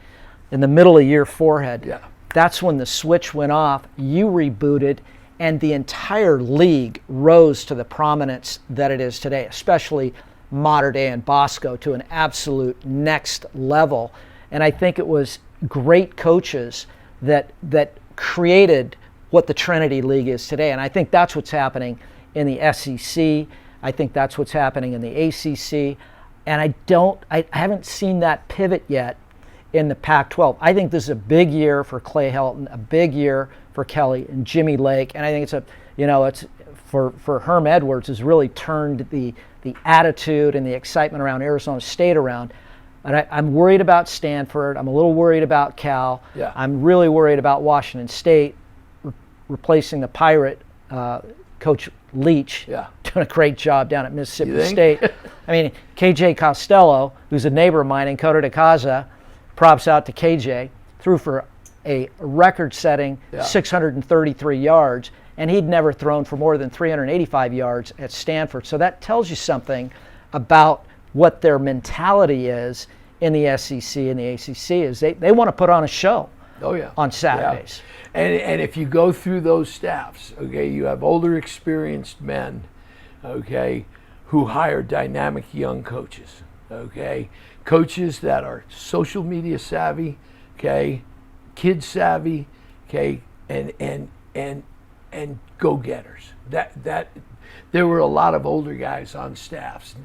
S3: in the middle of your forehead, that's when the switch went off. You rebooted, and the entire league rose to the prominence that it is today, especially Mater Dei and Bosco, to an absolute next level. And I think it was great coaches that created what the Trinity League is today. And I think that's what's happening in the SEC. I think that's what's happening in the ACC. And I haven't seen that pivot yet in the Pac-12. I think this is a big year for Clay Helton, a big year for Kelly and Jimmy Lake, and I think it's for Herm Edwards has really turned the attitude and the excitement around Arizona State around. And I'm worried about Stanford. I'm a little worried about Cal.
S4: Yeah.
S3: I'm really worried about Washington State replacing the Pirate Coach Leach, doing a great job down at Mississippi State. I mean, KJ Costello, who's a neighbor of mine in Coto de Caza, props out to KJ, threw for a record-setting 633 yards, and he'd never thrown for more than 385 yards at Stanford. So that tells you something about what their mentality is in the SEC and the ACC, is they want to put on a show on Saturdays.
S4: Yeah. And if you go through those staffs, you have older, experienced men, who hire dynamic young coaches, coaches that are social media savvy, kid savvy, and go-getters. That there were a lot of older guys on staffs,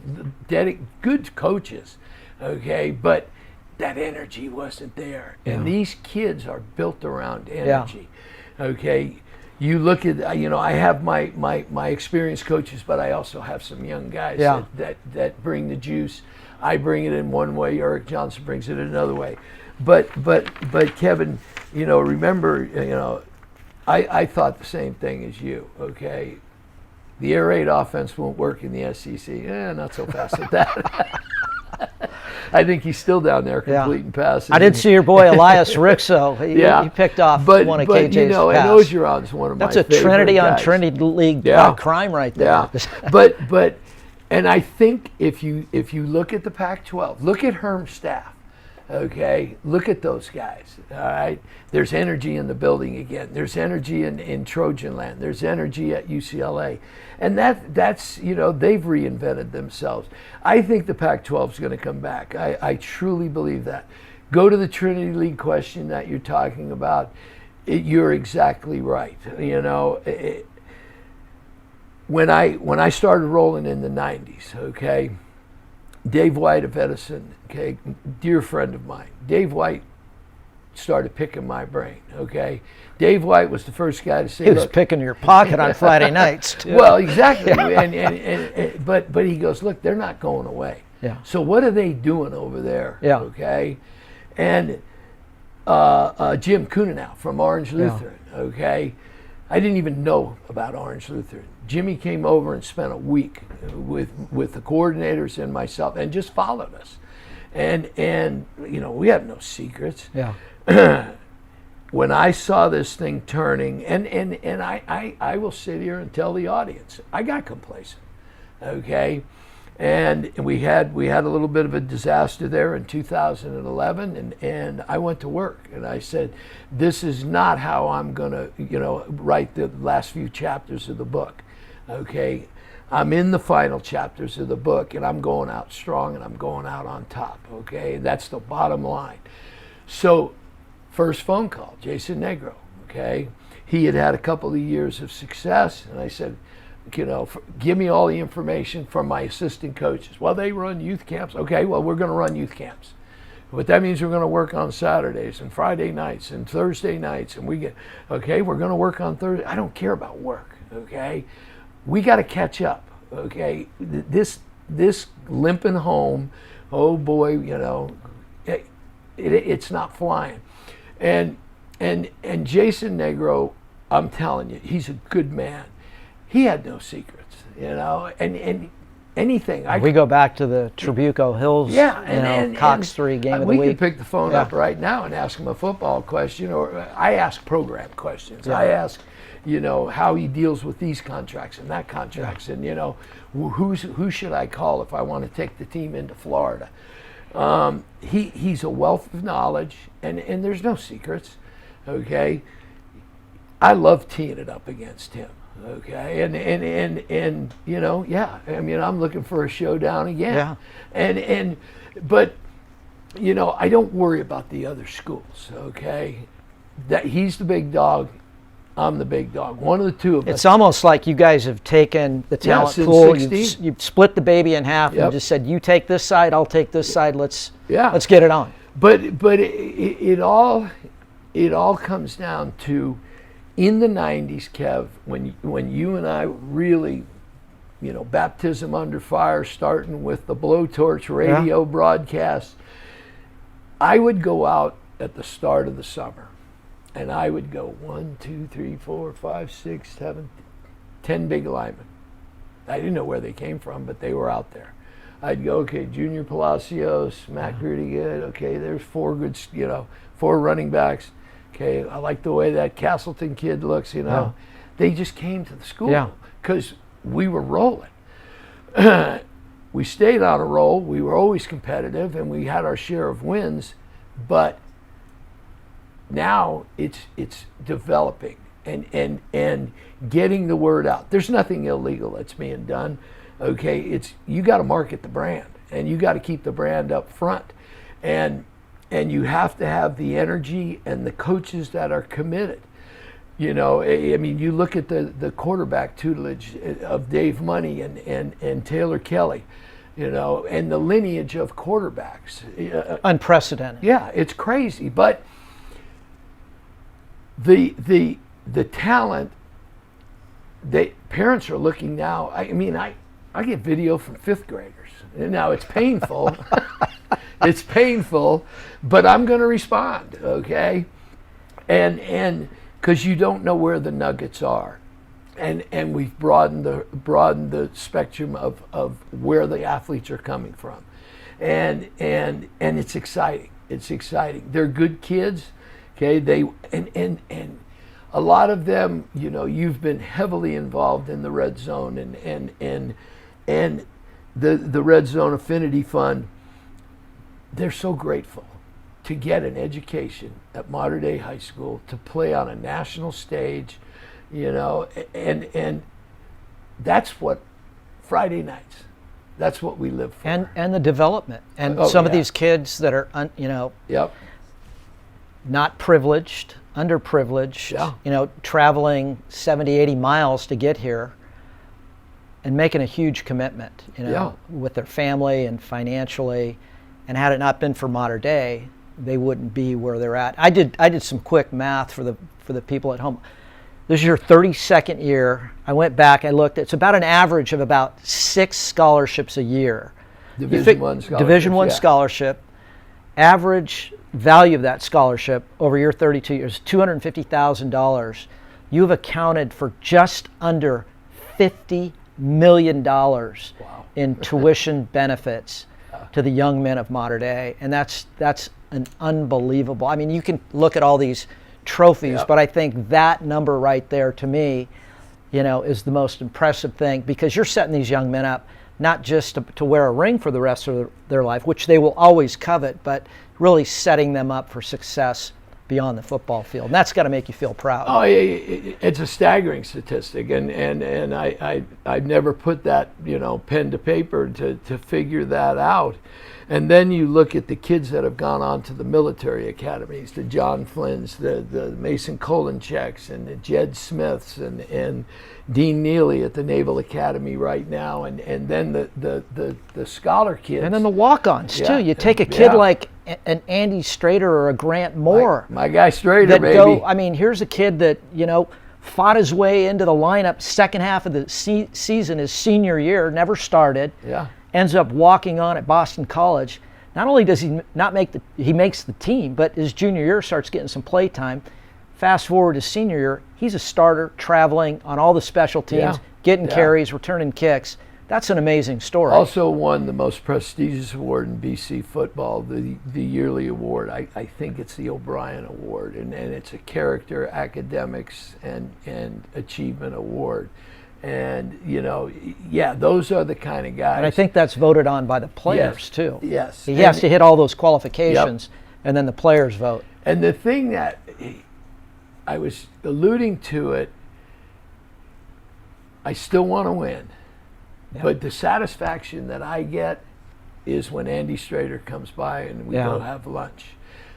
S4: good coaches, but that energy wasn't there. And these kids are built around energy. You look at, I have my experienced coaches, but I also have some young guys that bring the juice. I bring it in one way, Eric Johnson brings it another way. But Kevin, remember, I thought the same thing as you, The air raid offense won't work in the SEC. Not so fast at that. I think he's still down there completing passes.
S3: I did see your boy Elias Rixo. He picked off one of KJ's
S4: and Ogeron's one of my favorite
S3: That's a Trinity
S4: guys.
S3: On Trinity League crime right there.
S4: Yeah. but and I think if you look at the Pac-12, look at Herm's staff. Look at those guys. All right, there's energy in the building again. There's energy in Trojan Land. There's energy at UCLA, and that's they've reinvented themselves. I think the Pac-12 is going to come back. I truly believe that. Go to the Trinity League question that you're talking about. You're exactly right. When I started rolling in the '90s, Dave White of Edison, dear friend of mine. Dave White started picking my brain, Dave White was the first guy to say,
S3: he was picking your pocket on Friday nights, too.
S4: Well, exactly. But he goes, look, they're not going away.
S3: Yeah.
S4: So what are they doing over there?
S3: Yeah.
S4: And Jim Kunenow from Orange Lutheran, I didn't even know about Orange Lutheran. Jimmy came over and spent a week with the coordinators and myself and just followed us. And we have no secrets.
S3: Yeah.
S4: When I saw this thing turning, and I will sit here and tell the audience, I got complacent. And we had a little bit of a disaster there in 2011, and I went to work and I said, this is not how I'm gonna write the last few chapters of the book. I'm in the final chapters of the book, and I'm going out strong, and I'm going out on top. That's the bottom line. So first phone call, Jason Negro. He had a couple of years of success, and I said, give me all the information from my assistant coaches. Well, they run youth camps. Okay, well, we're going to run youth camps. But that means we're going to work on Saturdays and Friday nights and Thursday nights. And we're going to work on Thursday. I don't care about work, okay? We got to catch up, okay? This limping home, oh boy, it's not flying. And Jason Negro, I'm telling you, he's a good man. He had no secrets, and anything.
S3: We go back to the Trabuco Hills, Cox 3 game of the week.
S4: We can pick the phone up right now and ask him a football question, or I ask program questions. I ask, how he deals with these contracts and that contracts, and who should I call if I want to take the team into Florida. He's a wealth of knowledge, and there's no secrets, okay. I love teeing it up against him. Okay, and I'm looking for a showdown again. Yeah. But I don't worry about the other schools. Okay, that he's the big dog, I'm the big dog. One of the two of us.
S3: It's almost like you guys have taken the talent pool. You've split the baby in half and just said, you take this side, I'll take this side. Let's get it on.
S4: But it all comes down to. In the 90s, Kev, when you and I really, baptism under fire, starting with the blowtorch radio broadcast, I would go out at the start of the summer, and I would go 1, 2, 3, 4, 5, 6, 7, 10 big linemen. I didn't know where they came from, but they were out there. I'd go, okay, Junior Palacios, Matt Grudy, good. Okay, there's 4 good, 4 running backs. Okay, I like the way that Castleton kid looks, They just came to the school because we were rolling. We stayed on a roll. We were always competitive, and we had our share of wins. But now it's developing and getting the word out. There's nothing illegal that's being done. Okay, you got to market the brand, and you got to keep the brand up front, and you have to have the energy and the coaches that are committed. You look at the quarterback tutelage of Dave Money and Taylor Kelly, and the lineage of quarterbacks.
S3: Unprecedented.
S4: Yeah, it's crazy. But the talent, parents are looking now. I get video from 5th graders. And now it's painful. It's painful, but I'm going to respond, okay? And because you don't know where the nuggets are, and we've broadened the spectrum of where the athletes are coming from, and it's exciting. It's exciting. They're good kids, okay? And a lot of them, you've been heavily involved in the Red Zone and the Red Zone Affinity Fund. They're so grateful to get an education at Mater Dei High School, to play on a national stage, and that's what Friday nights, that's what we live for.
S3: And the development. And some of these kids that are, not privileged, underprivileged, traveling 70, 80 miles to get here and making a huge commitment, with their family and financially. And had it not been for Mater Dei, they wouldn't be where they're at. I did some quick math for the people at home. This is your 32nd year. I went back, I looked. It's about an average of about 6 scholarships a year. Division I scholarship. Average value of that scholarship over your 32 years, $250,000. You've accounted for just under $50 million in tuition benefits to the young men of Mater Dei, and that's an unbelievable. You can look at all these trophies, but I think that number right there, to me, is the most impressive thing, because you're setting these young men up not just to wear a ring for the rest of their life, which they will always covet, but really setting them up for success beyond the football field. And that's got to make you feel proud.
S4: Oh, it's a staggering statistic, and I've never put that, pen to paper to figure that out. And then you look at the kids that have gone on to the military academies, the John Flynn's, the Mason Kolencheks, and the Jed Smiths, and Dean Neely at the Naval Academy right now, and then the scholar kids.
S3: And then the walk-ons, too. You take a kid like an Andy Strader or a Grant Moore.
S4: My guy Strader, baby.
S3: Here's a kid that, fought his way into the lineup second half of the season, his senior year, never started.
S4: Yeah.
S3: Ends up walking on at Boston College. Not only does he not he makes the team, but his junior year starts getting some play time. Fast forward to senior year, he's a starter, traveling on all the special teams, getting carries, returning kicks. That's an amazing story.
S4: Also won the most prestigious award in BC football, the yearly award. I think it's the O'Brien Award, and it's a character, academics, and achievement award. And, those are the kind of guys.
S3: And I think that's voted on by the players, too.
S4: Yes.
S3: He has to hit all those qualifications, and then the players vote.
S4: And the thing that I was alluding to it, I still want to win. Yeah. But the satisfaction that I get is when Andy Strader comes by and we go have lunch.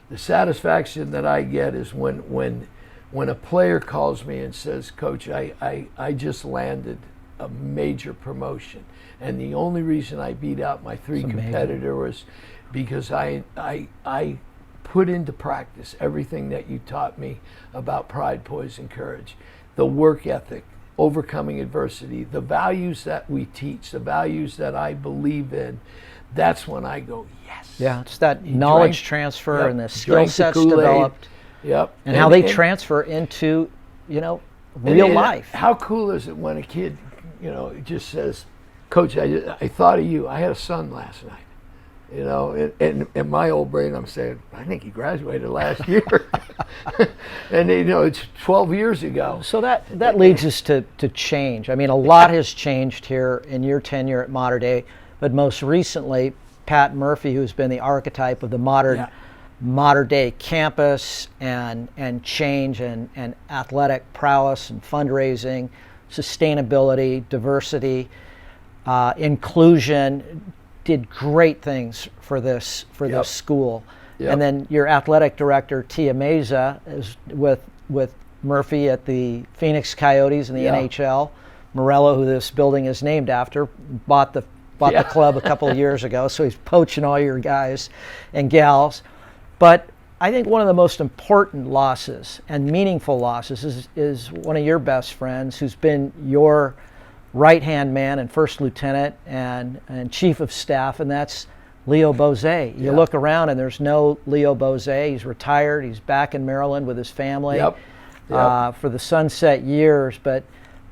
S4: The satisfaction that I get is when a player calls me and says, Coach, I just landed a major promotion. And the only reason I beat out my three competitors was because I put into practice everything that you taught me about pride, poise, and courage. The work ethic, overcoming adversity, the values that we teach, the values that I believe in. That's when I go, yes.
S3: Yeah, it's that knowledge transfer and the skill sets developed.
S4: Yep.
S3: And how they transfer into, real life.
S4: How cool is it when a kid, just says, Coach, I thought of you. I had a son last night. In my old brain, I'm saying, I think he graduated last year. And, it's 12 years ago.
S3: So that leads us to change. I mean, a lot has changed here in your tenure at Mater Dei, but most recently, Pat Murphy, who's been the archetype of the modern Mater Dei campus and change and athletic prowess and fundraising, sustainability, diversity, inclusion, did great things for this school. Yep. And then your athletic director, Tia Meza, is with Murphy at the Phoenix Coyotes in the NHL. Morello, who this building is named after, bought the club a couple of years ago, so he's poaching all your guys and gals. But I think one of the most important losses and meaningful losses is one of your best friends who's been your right-hand man and first lieutenant and chief of staff, and that's Leo Bozé. You look around and there's no Leo Bozé. He's retired. He's back in Maryland with his family for the sunset years. But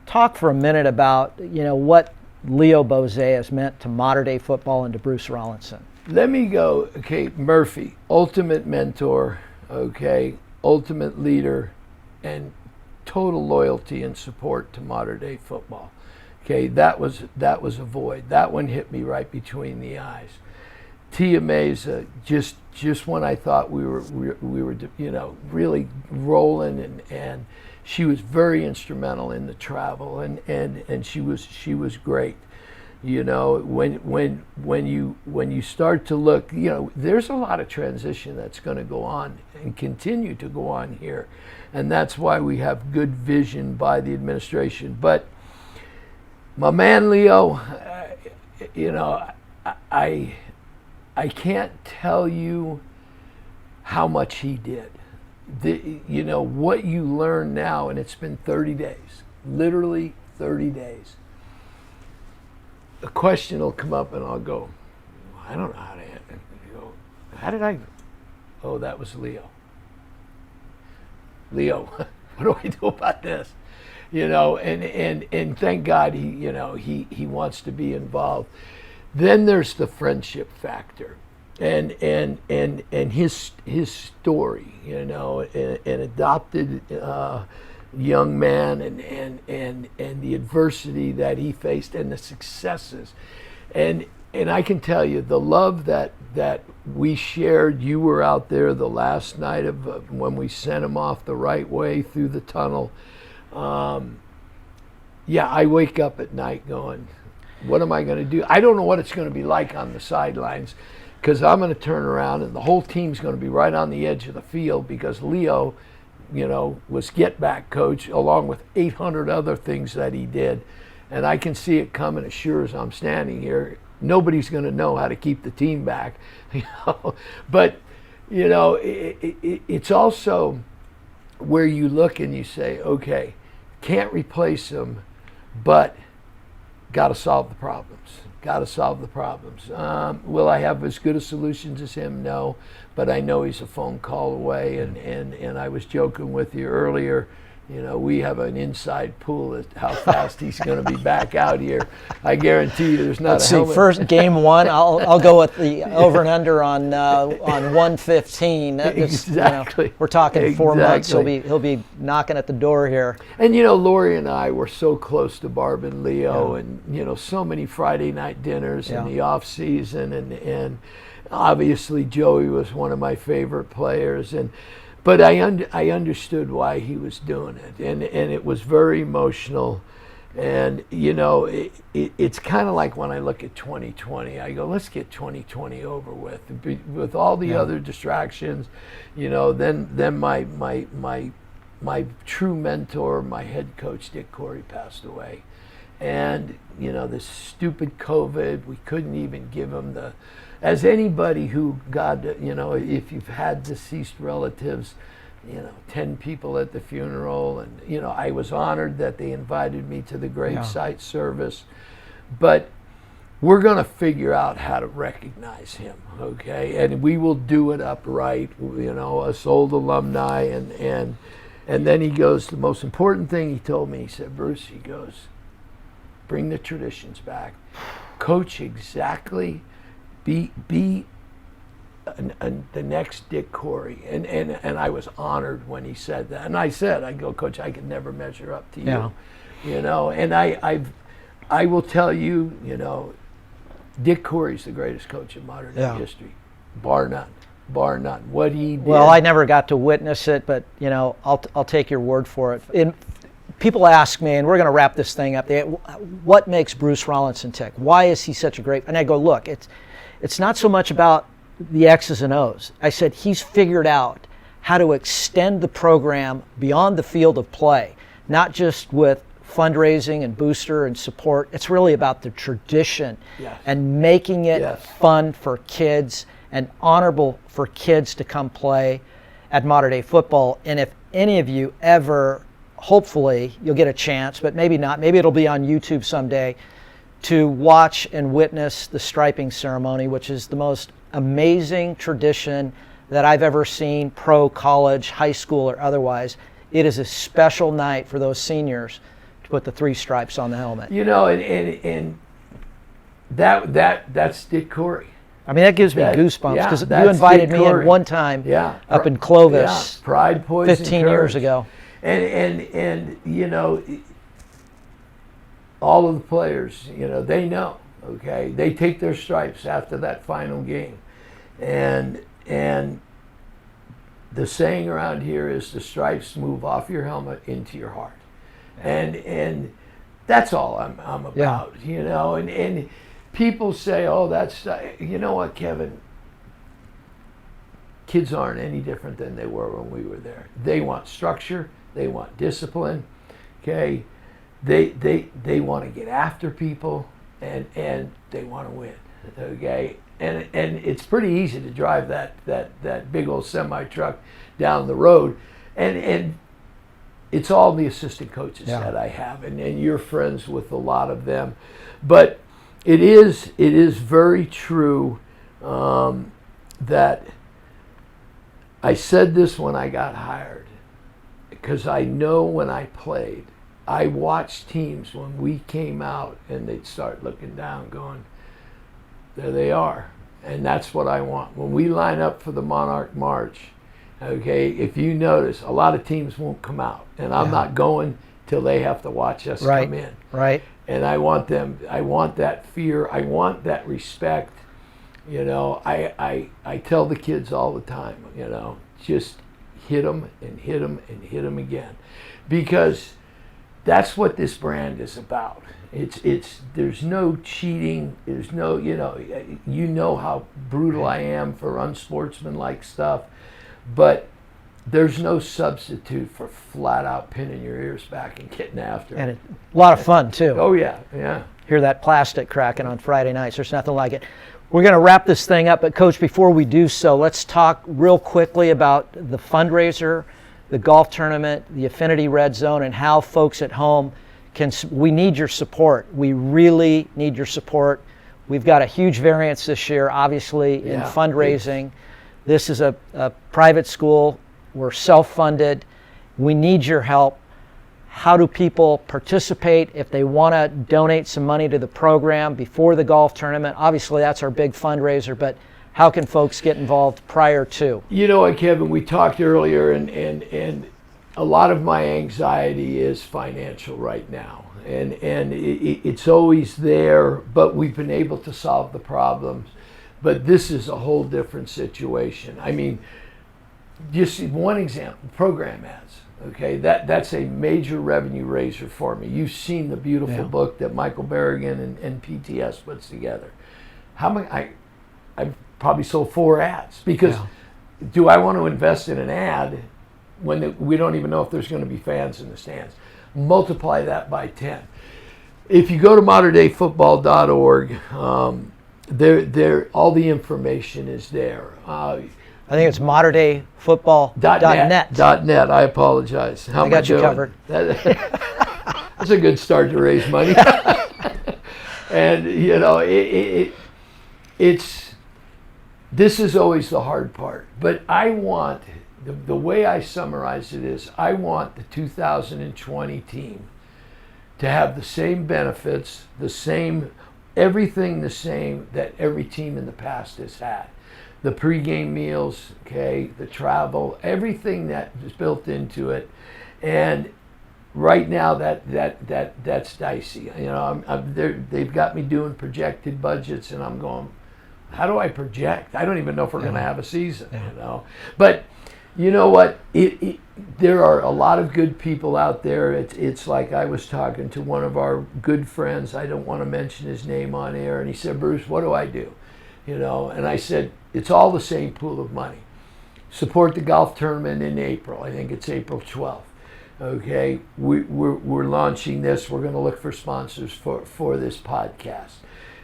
S3: talk for a minute about what Leo Bozé has meant to Mater Dei football and to Bruce Rollinson.
S4: Let me go. Okay, Murphy, ultimate mentor. Ultimate leader, and total loyalty and support to Mater Dei football. Okay, that was a void. That one hit me right between the eyes. Tia Meza, just when I thought we were really rolling, and she was very instrumental in the travel, and she was great. When you start to look, there's a lot of transition that's going to go on and continue to go on here, and that's why we have good vision by the administration. But my man Leo, I can't tell you how much he did. What you learn now, and it's been 30 days, literally 30 days. A question will come up and I'll go, I don't know how to answer. How did I? Oh, that was Leo. Leo, what do I do about this? And thank God he wants to be involved. Then there's the friendship factor, and his story, an adopted young man, and the adversity that he faced and the successes, and and I can tell you the love that we shared. You were out there the last night of when we sent him off the right way through the tunnel. Yeah, I wake up at night going, what am I going to do? I don't know what it's going to be like on the sidelines, because I'm going to turn around and the whole team's going to be right on the edge of the field, because Leo, was get back coach along with 800 other things that he did. And I can see it coming as sure as I'm standing here. Nobody's going to know how to keep the team back, But, it's also where you look and you say, okay, can't replace him, but got to solve the problems. Will I have as good a solutions as him? No, but I know he's a phone call away. And I was joking with you earlier. We have an inside pool at how fast he's going to be back out here. I guarantee you, there's not
S3: Let's
S4: a
S3: see.
S4: helmet.
S3: First game one, I'll go with the over and under on 115.
S4: Exactly.
S3: We're talking 4 months.
S4: Exactly.
S3: He'll be knocking at the door here.
S4: And Lori and I were so close to Barb and Leo, and so many Friday night dinners in the off season, and obviously Joey was one of my favorite players, but I understood why he was doing it, and it was very emotional. And it's kind of like when I look at 2020, I go, let's get 2020 over with all the other distractions. Then my true mentor, my head coach Dick Corey, passed away, and this stupid COVID, we couldn't even give him as anybody who if you've had deceased relatives, 10 people at the funeral, and I was honored that they invited me to the gravesite service, but we're going to figure out how to recognize him, okay? And we will do it upright, us old alumni, and then he goes, the most important thing he told me, he said, Bruce, he goes, bring the traditions back, coach exactly, be the next Dick Corey, and I was honored when he said that. And I go, Coach, I could never measure up to you, And I will tell you, Dick Corey's the greatest coach in modern day history, bar none. What he did.
S3: Well, I never got to witness it, but I'll take your word for it. People ask me, and we're going to wrap this thing up. What makes Bruce Rollinson tick? Why is he such a great? And I go, look, it's not so much about the X's and O's. I said he's figured out how to extend the program beyond the field of play, not just with fundraising and booster and support. It's really about the tradition and making it fun for kids and honorable for kids to come play at Mater Dei Football. And if any of you ever, hopefully you'll get a chance, but maybe not, maybe it'll be on YouTube someday, to watch and witness the striping ceremony, which is the most amazing tradition that I've ever seen, pro, college, high school, or otherwise. It is a special night for those seniors to put the 3 stripes on the helmet.
S4: And that's Dick Corey.
S3: I mean, that gives me goosebumps, because you invited me in one time up in Clovis,
S4: Pride, Poise,
S3: 15 years ago.
S4: And all of the players, they know, okay? They take their stripes after that final game. And the saying around here is the stripes move off your helmet into your heart. And that's all I'm about, And people say, oh, that's, you know what, Kevin? Kids aren't any different than they were when we were there. They want structure. They want discipline, okay? They want to get after people, and they want to win, okay? And it's pretty easy to drive that big old semi truck down the road, and it's all the assistant coaches that I have, and you're friends with a lot of them, but it is very true that I said this when I got hired, because I know when I played, I watched teams when we came out and they'd start looking down going, there they are. And that's what I want. When we line up for the Monarch March, okay, if you notice, a lot of teams won't come out. And I'm not going till they have to watch us come in.
S3: Right.
S4: And I want that fear, I want that respect. I tell the kids all the time, just hit them and hit them and hit them again. Because that's what this brand is about. There's no cheating, there's no, you know how brutal I am for unsportsmanlike stuff, but there's no substitute for flat out pinning your ears back and getting after it.
S3: And a lot of fun too.
S4: Oh yeah.
S3: Hear that plastic cracking on Friday nights. There's nothing like it. We're going to wrap this thing up, but Coach, before we do so, let's talk real quickly about the fundraiser, the golf tournament, the Affinity Red Zone, and how folks at home we need your support. We really need your support. We've got a huge variance this year, obviously, in fundraising. This is a private school. We're self-funded. We need your help. How do people participate if they want to donate some money to the program before the golf tournament? Obviously, that's our big fundraiser, but how can folks get involved prior to?
S4: You know what, Kevin, we talked earlier, and a lot of my anxiety is financial right now. And it's always there, but we've been able to solve the problems. But this is a whole different situation. I mean, just one example, program ads. Okay, that's a major revenue raiser for me. You've seen the beautiful book that Michael Berrigan and PTS puts together. How many? I've probably sold 4 ads because do I want to invest in an ad when we don't even know if there's going to be fans in the stands? Multiply that by 10. If you go to MaterDeiFootball.org, there all the information is there.
S3: I think it's MaterDeiFootball.net.
S4: .net. I apologize.
S3: I got you covered.
S4: That's a good start to raise money. And this is always the hard part. But I want the way I summarize it is I want the 2020 team to have the same benefits, everything the same that every team in the past has had. The pregame meals, the travel, everything that is built into it, and right now that's dicey. They've got me doing projected budgets, and I'm going, how do I project? I don't even know if we're going to have a season. But you know what? There are a lot of good people out there. It's like I was talking to one of our good friends. I don't want to mention his name on air, and he said, "Bruce, what do I do?" And I said, it's all the same pool of money. Support the golf tournament in April. I think it's April 12th. Okay, we're launching this. We're going to look for sponsors for this podcast.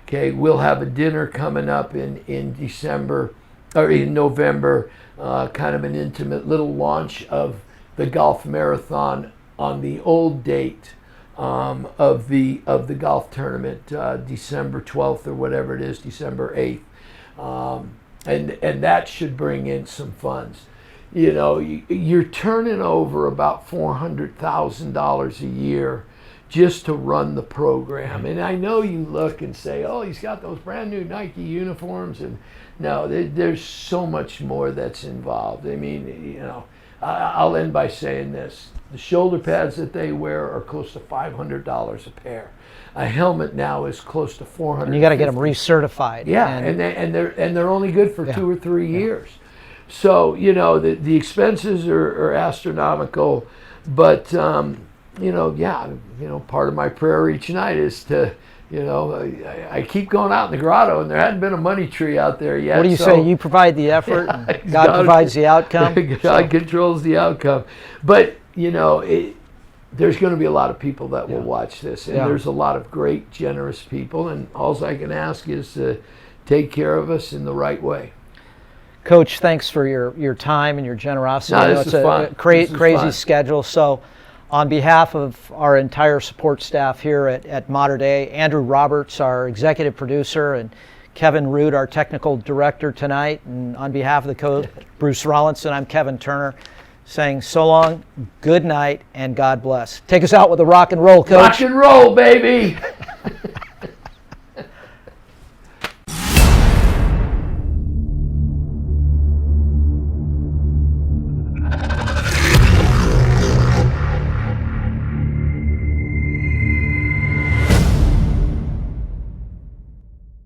S4: Okay, we'll have a dinner coming up in December or in November, kind of an intimate little launch of the golf marathon on the old date of the golf tournament, December 12th or whatever it is, December 8th. And that should bring in some funds. You're turning over about $400,000 a year just to run the program. And I know you look and say, oh, he's got those brand new Nike uniforms. And no, there's so much more that's involved. I mean, I'll end by saying this. The shoulder pads that they wear are close to $500 a pair. A helmet now is close to $400.
S3: And you got to get them recertified.
S4: Yeah, and they're only good for 2 or 3 years. So the expenses are astronomical, but part of my prayer each night is to I keep going out in the grotto, and there hadn't been a money tree out there yet.
S3: What do you say? You provide the effort, and God provides the outcome.
S4: God controls the outcome, but there's going to be a lot of people that will watch this, and there's a lot of great, generous people, and all I can ask is to take care of us in the right way.
S3: Coach, thanks for your time and your generosity.
S4: This is fun.
S3: It's a crazy schedule. So on behalf of our entire support staff here at Mater Dei, Andrew Roberts, our executive producer, and Kevin Root, our technical director tonight, and on behalf of the coach, Bruce Rollinson, I'm Kevin Turner, saying so long, good night, and God bless. Take us out with a rock and roll, Coach.
S4: Rock and roll, baby.